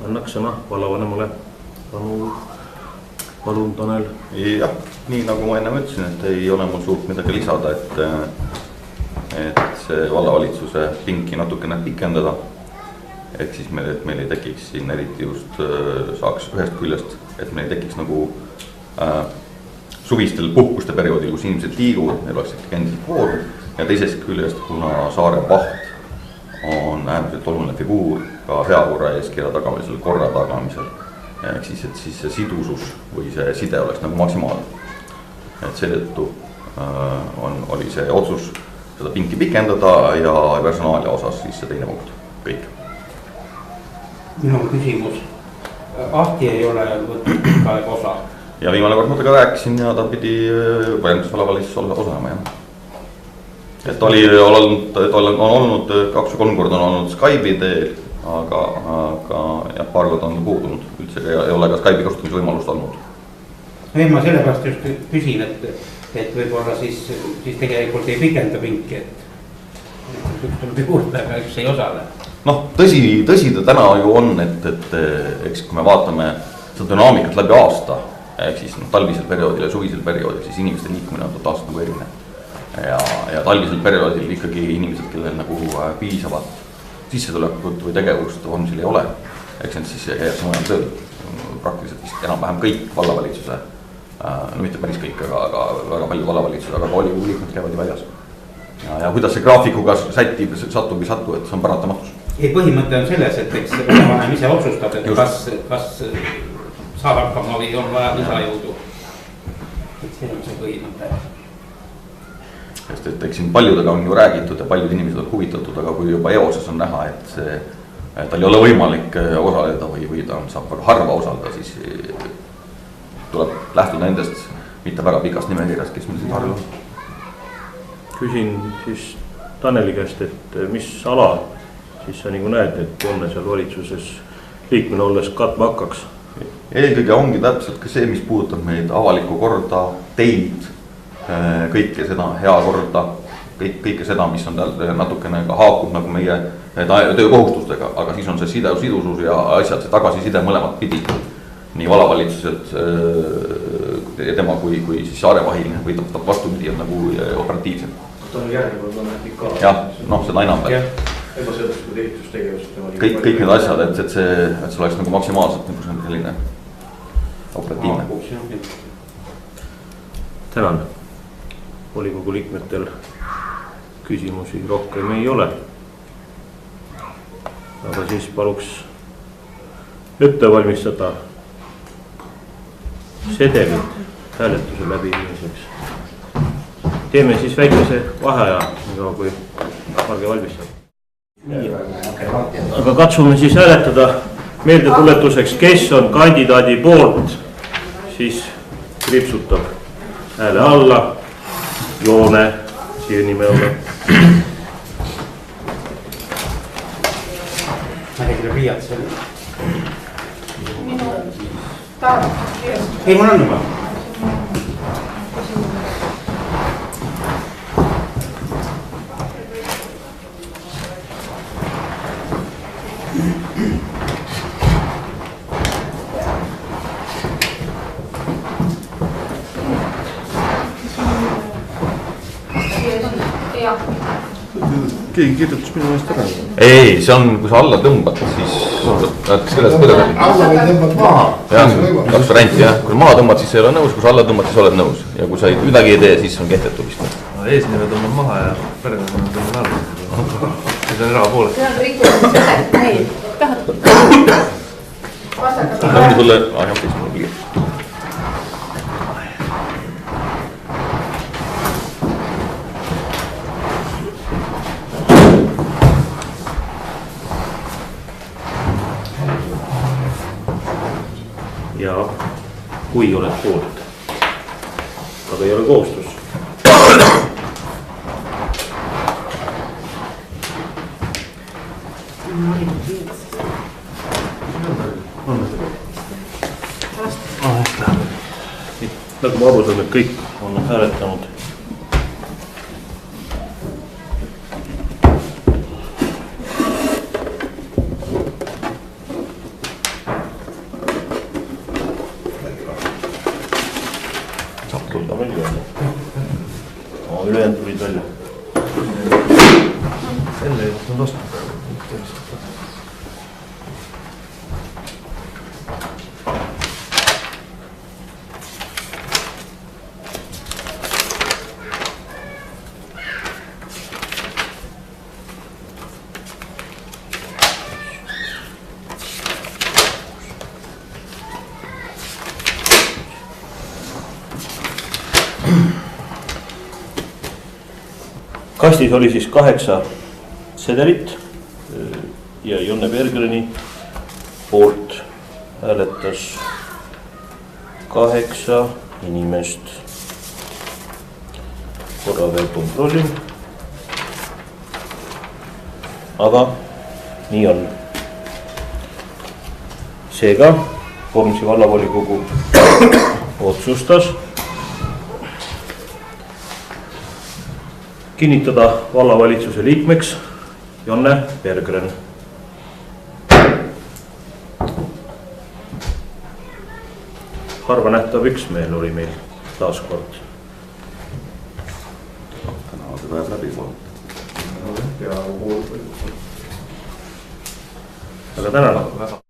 Speaker 1: Annaks sõna vallavanemale. Palun, Tanel.
Speaker 2: Jah, nii nagu ma enne ütlesin, et ei ole mul suurt midagi lisada, et see vallavalitsuse pinki natukene pikendada. Et siis meil ei tekiks siin eriti just saaks ühest küljest, et meil ei tekiks nagu suvistel puhkuste perioodil, kus inimesed liiguvad, meil oleks endiselt vool. Ja teisest küljest, kuna saare vaht on äärmiselt oluline figuur ka heakorra eeskirja tagamisel, korra tagamisel. Ehk siis, et siis see sidusus või see side oleks nagu maksimaalne. Et seetõttu oli see otsus seda pinki pikendada ja personaalia osas siis see teine punkt. Kõik.
Speaker 7: Minu küsimus. Ahti ei ole võtnud pikka aega osa.
Speaker 2: Ja viimane kord ma temaga rääkisin ja ta pidi valimistvalavalitsuses osalema, jah. Et on olnud 2 või 3 korda on olnud Skype'i teel, aga jah, paar korda on puudunud. Üldse ei ole ka Skype'i kasutamise võimalust olnud.
Speaker 7: Ei, ma sellepärast just küsin, et võib-olla siis tegelikult ei pikenda pinki, et üks tuleb juurde, aga üks ei osale.
Speaker 2: Noh, tõsi ta täna ju on, et eks kui me vaatame seda dünaamikat läbi aasta, ehk siis talvisel perioodil ja suvisel perioodil, siis inimeste liikumine on totaalselt nagu erinev. Ja talvisel perioodil ikkagi inimesed, kellel nagu piisavat sissetulekut või tegevust Vormsil ei ole, eks need siis jääb mujal tööl. Praktiliselt vist enam-vähem kõik vallavalitsuse, no mitte päris kõik, aga väga palju vallavalitsuse, aga volikogu liikmed käivad ju väljas. Ja kuidas see graafikuga sättib, satub või satu, et see on paratamatus.
Speaker 7: Ei, põhimõte on selles, et eks vallavanem ise otsustab, et kas saab hakkama või on vaja lisajõudu. Et see on see põhimõte.
Speaker 2: Sest et eks siin paljudega on ju räägitud ja paljud inimesed on huvitatud, aga kui juba eoses on näha, et tal ei ole võimalik osaleda või ta saab väga harva osaleda, siis tuleb lähtuda nendest mitte väga pikast nimekirjast, kes meil siin harjal on.
Speaker 1: Küsin siis Taneli käest, et mis ala siis sa nagu näed, et on seal valitsuses liikmena olles katma hakkaks?
Speaker 2: Eelkõige ongi täpselt ka see, mis puudutab meid avalikku korda, teid, kõike seda hea korda, kõike seda, mis on natukene ka haakub nagu meie töökohustustega, aga siis on see sidusus ja asjad, see tagasiside mõlemat pidi. Nii valavalitsuselt ja tema kui siis saare vahiline või vastupidi on nagu operatiivsem.
Speaker 6: Ta on järgmine ametnik ka.
Speaker 2: Jah, seda enam veel.
Speaker 6: Ebaseaduslikud ehitustegevused.
Speaker 2: Kõik need asjad, et see oleks nagu maksimaalselt nagu selline operatiivne.
Speaker 1: Tänan. Volikogu liikmetel küsimusi rohkem ei ole. Aga siis paluks ette valmistada sedelit hääletuse läbiviimiseks. Teeme siis väikese vaheaja, kui Marge valmistab. Aga katsume siis hääletada meeldetuletuseks, kes on kandidaadi poolt, siis kripsutab hääle alla, joone siia nime alla.
Speaker 7: ma tegin pliiatsi.
Speaker 12: minu taha.
Speaker 7: ei, mul on juba.
Speaker 4: keegi kirjutas minu eest ära.
Speaker 2: ei, see on, kui sa alla tõmbad, siis sellest kuidagi.
Speaker 13: alla või tõmbad maha.
Speaker 2: jah, kaks varianti jah, kui maha tõmbad, siis ei ole nõus, kui sa alla tõmbad, siis oled nõus ja kui sa midagi ei tee, siis on kehtetu vist.
Speaker 4: eesnime tõmbab maha ja perekonnana tõmbab alla. siis on erapooled.
Speaker 3: see on rikkunud, ei, tahad?
Speaker 2: see ongi sulle, jah, siis mul piir.
Speaker 1: ja kui oled poolt, aga ei ole kohustus. nagu ma aru saan, et kõik on hääletanud. ülejäänud tulid välja.
Speaker 4: selle ei võtnud vastu.
Speaker 1: kastis oli siis 8 sedelit ja Jonne Bergreni poolt hääletas 8 inimest. korra veel kontrollin. aga nii on. seega Vormsi vallavolikogu otsustas kinnitada vallavalitsuse liikmeks Jonne Bergren. harva nähtav üksmeel oli meil taas kord.
Speaker 2: täna see päev läbi poolt.
Speaker 5: ja
Speaker 1: väga tänan.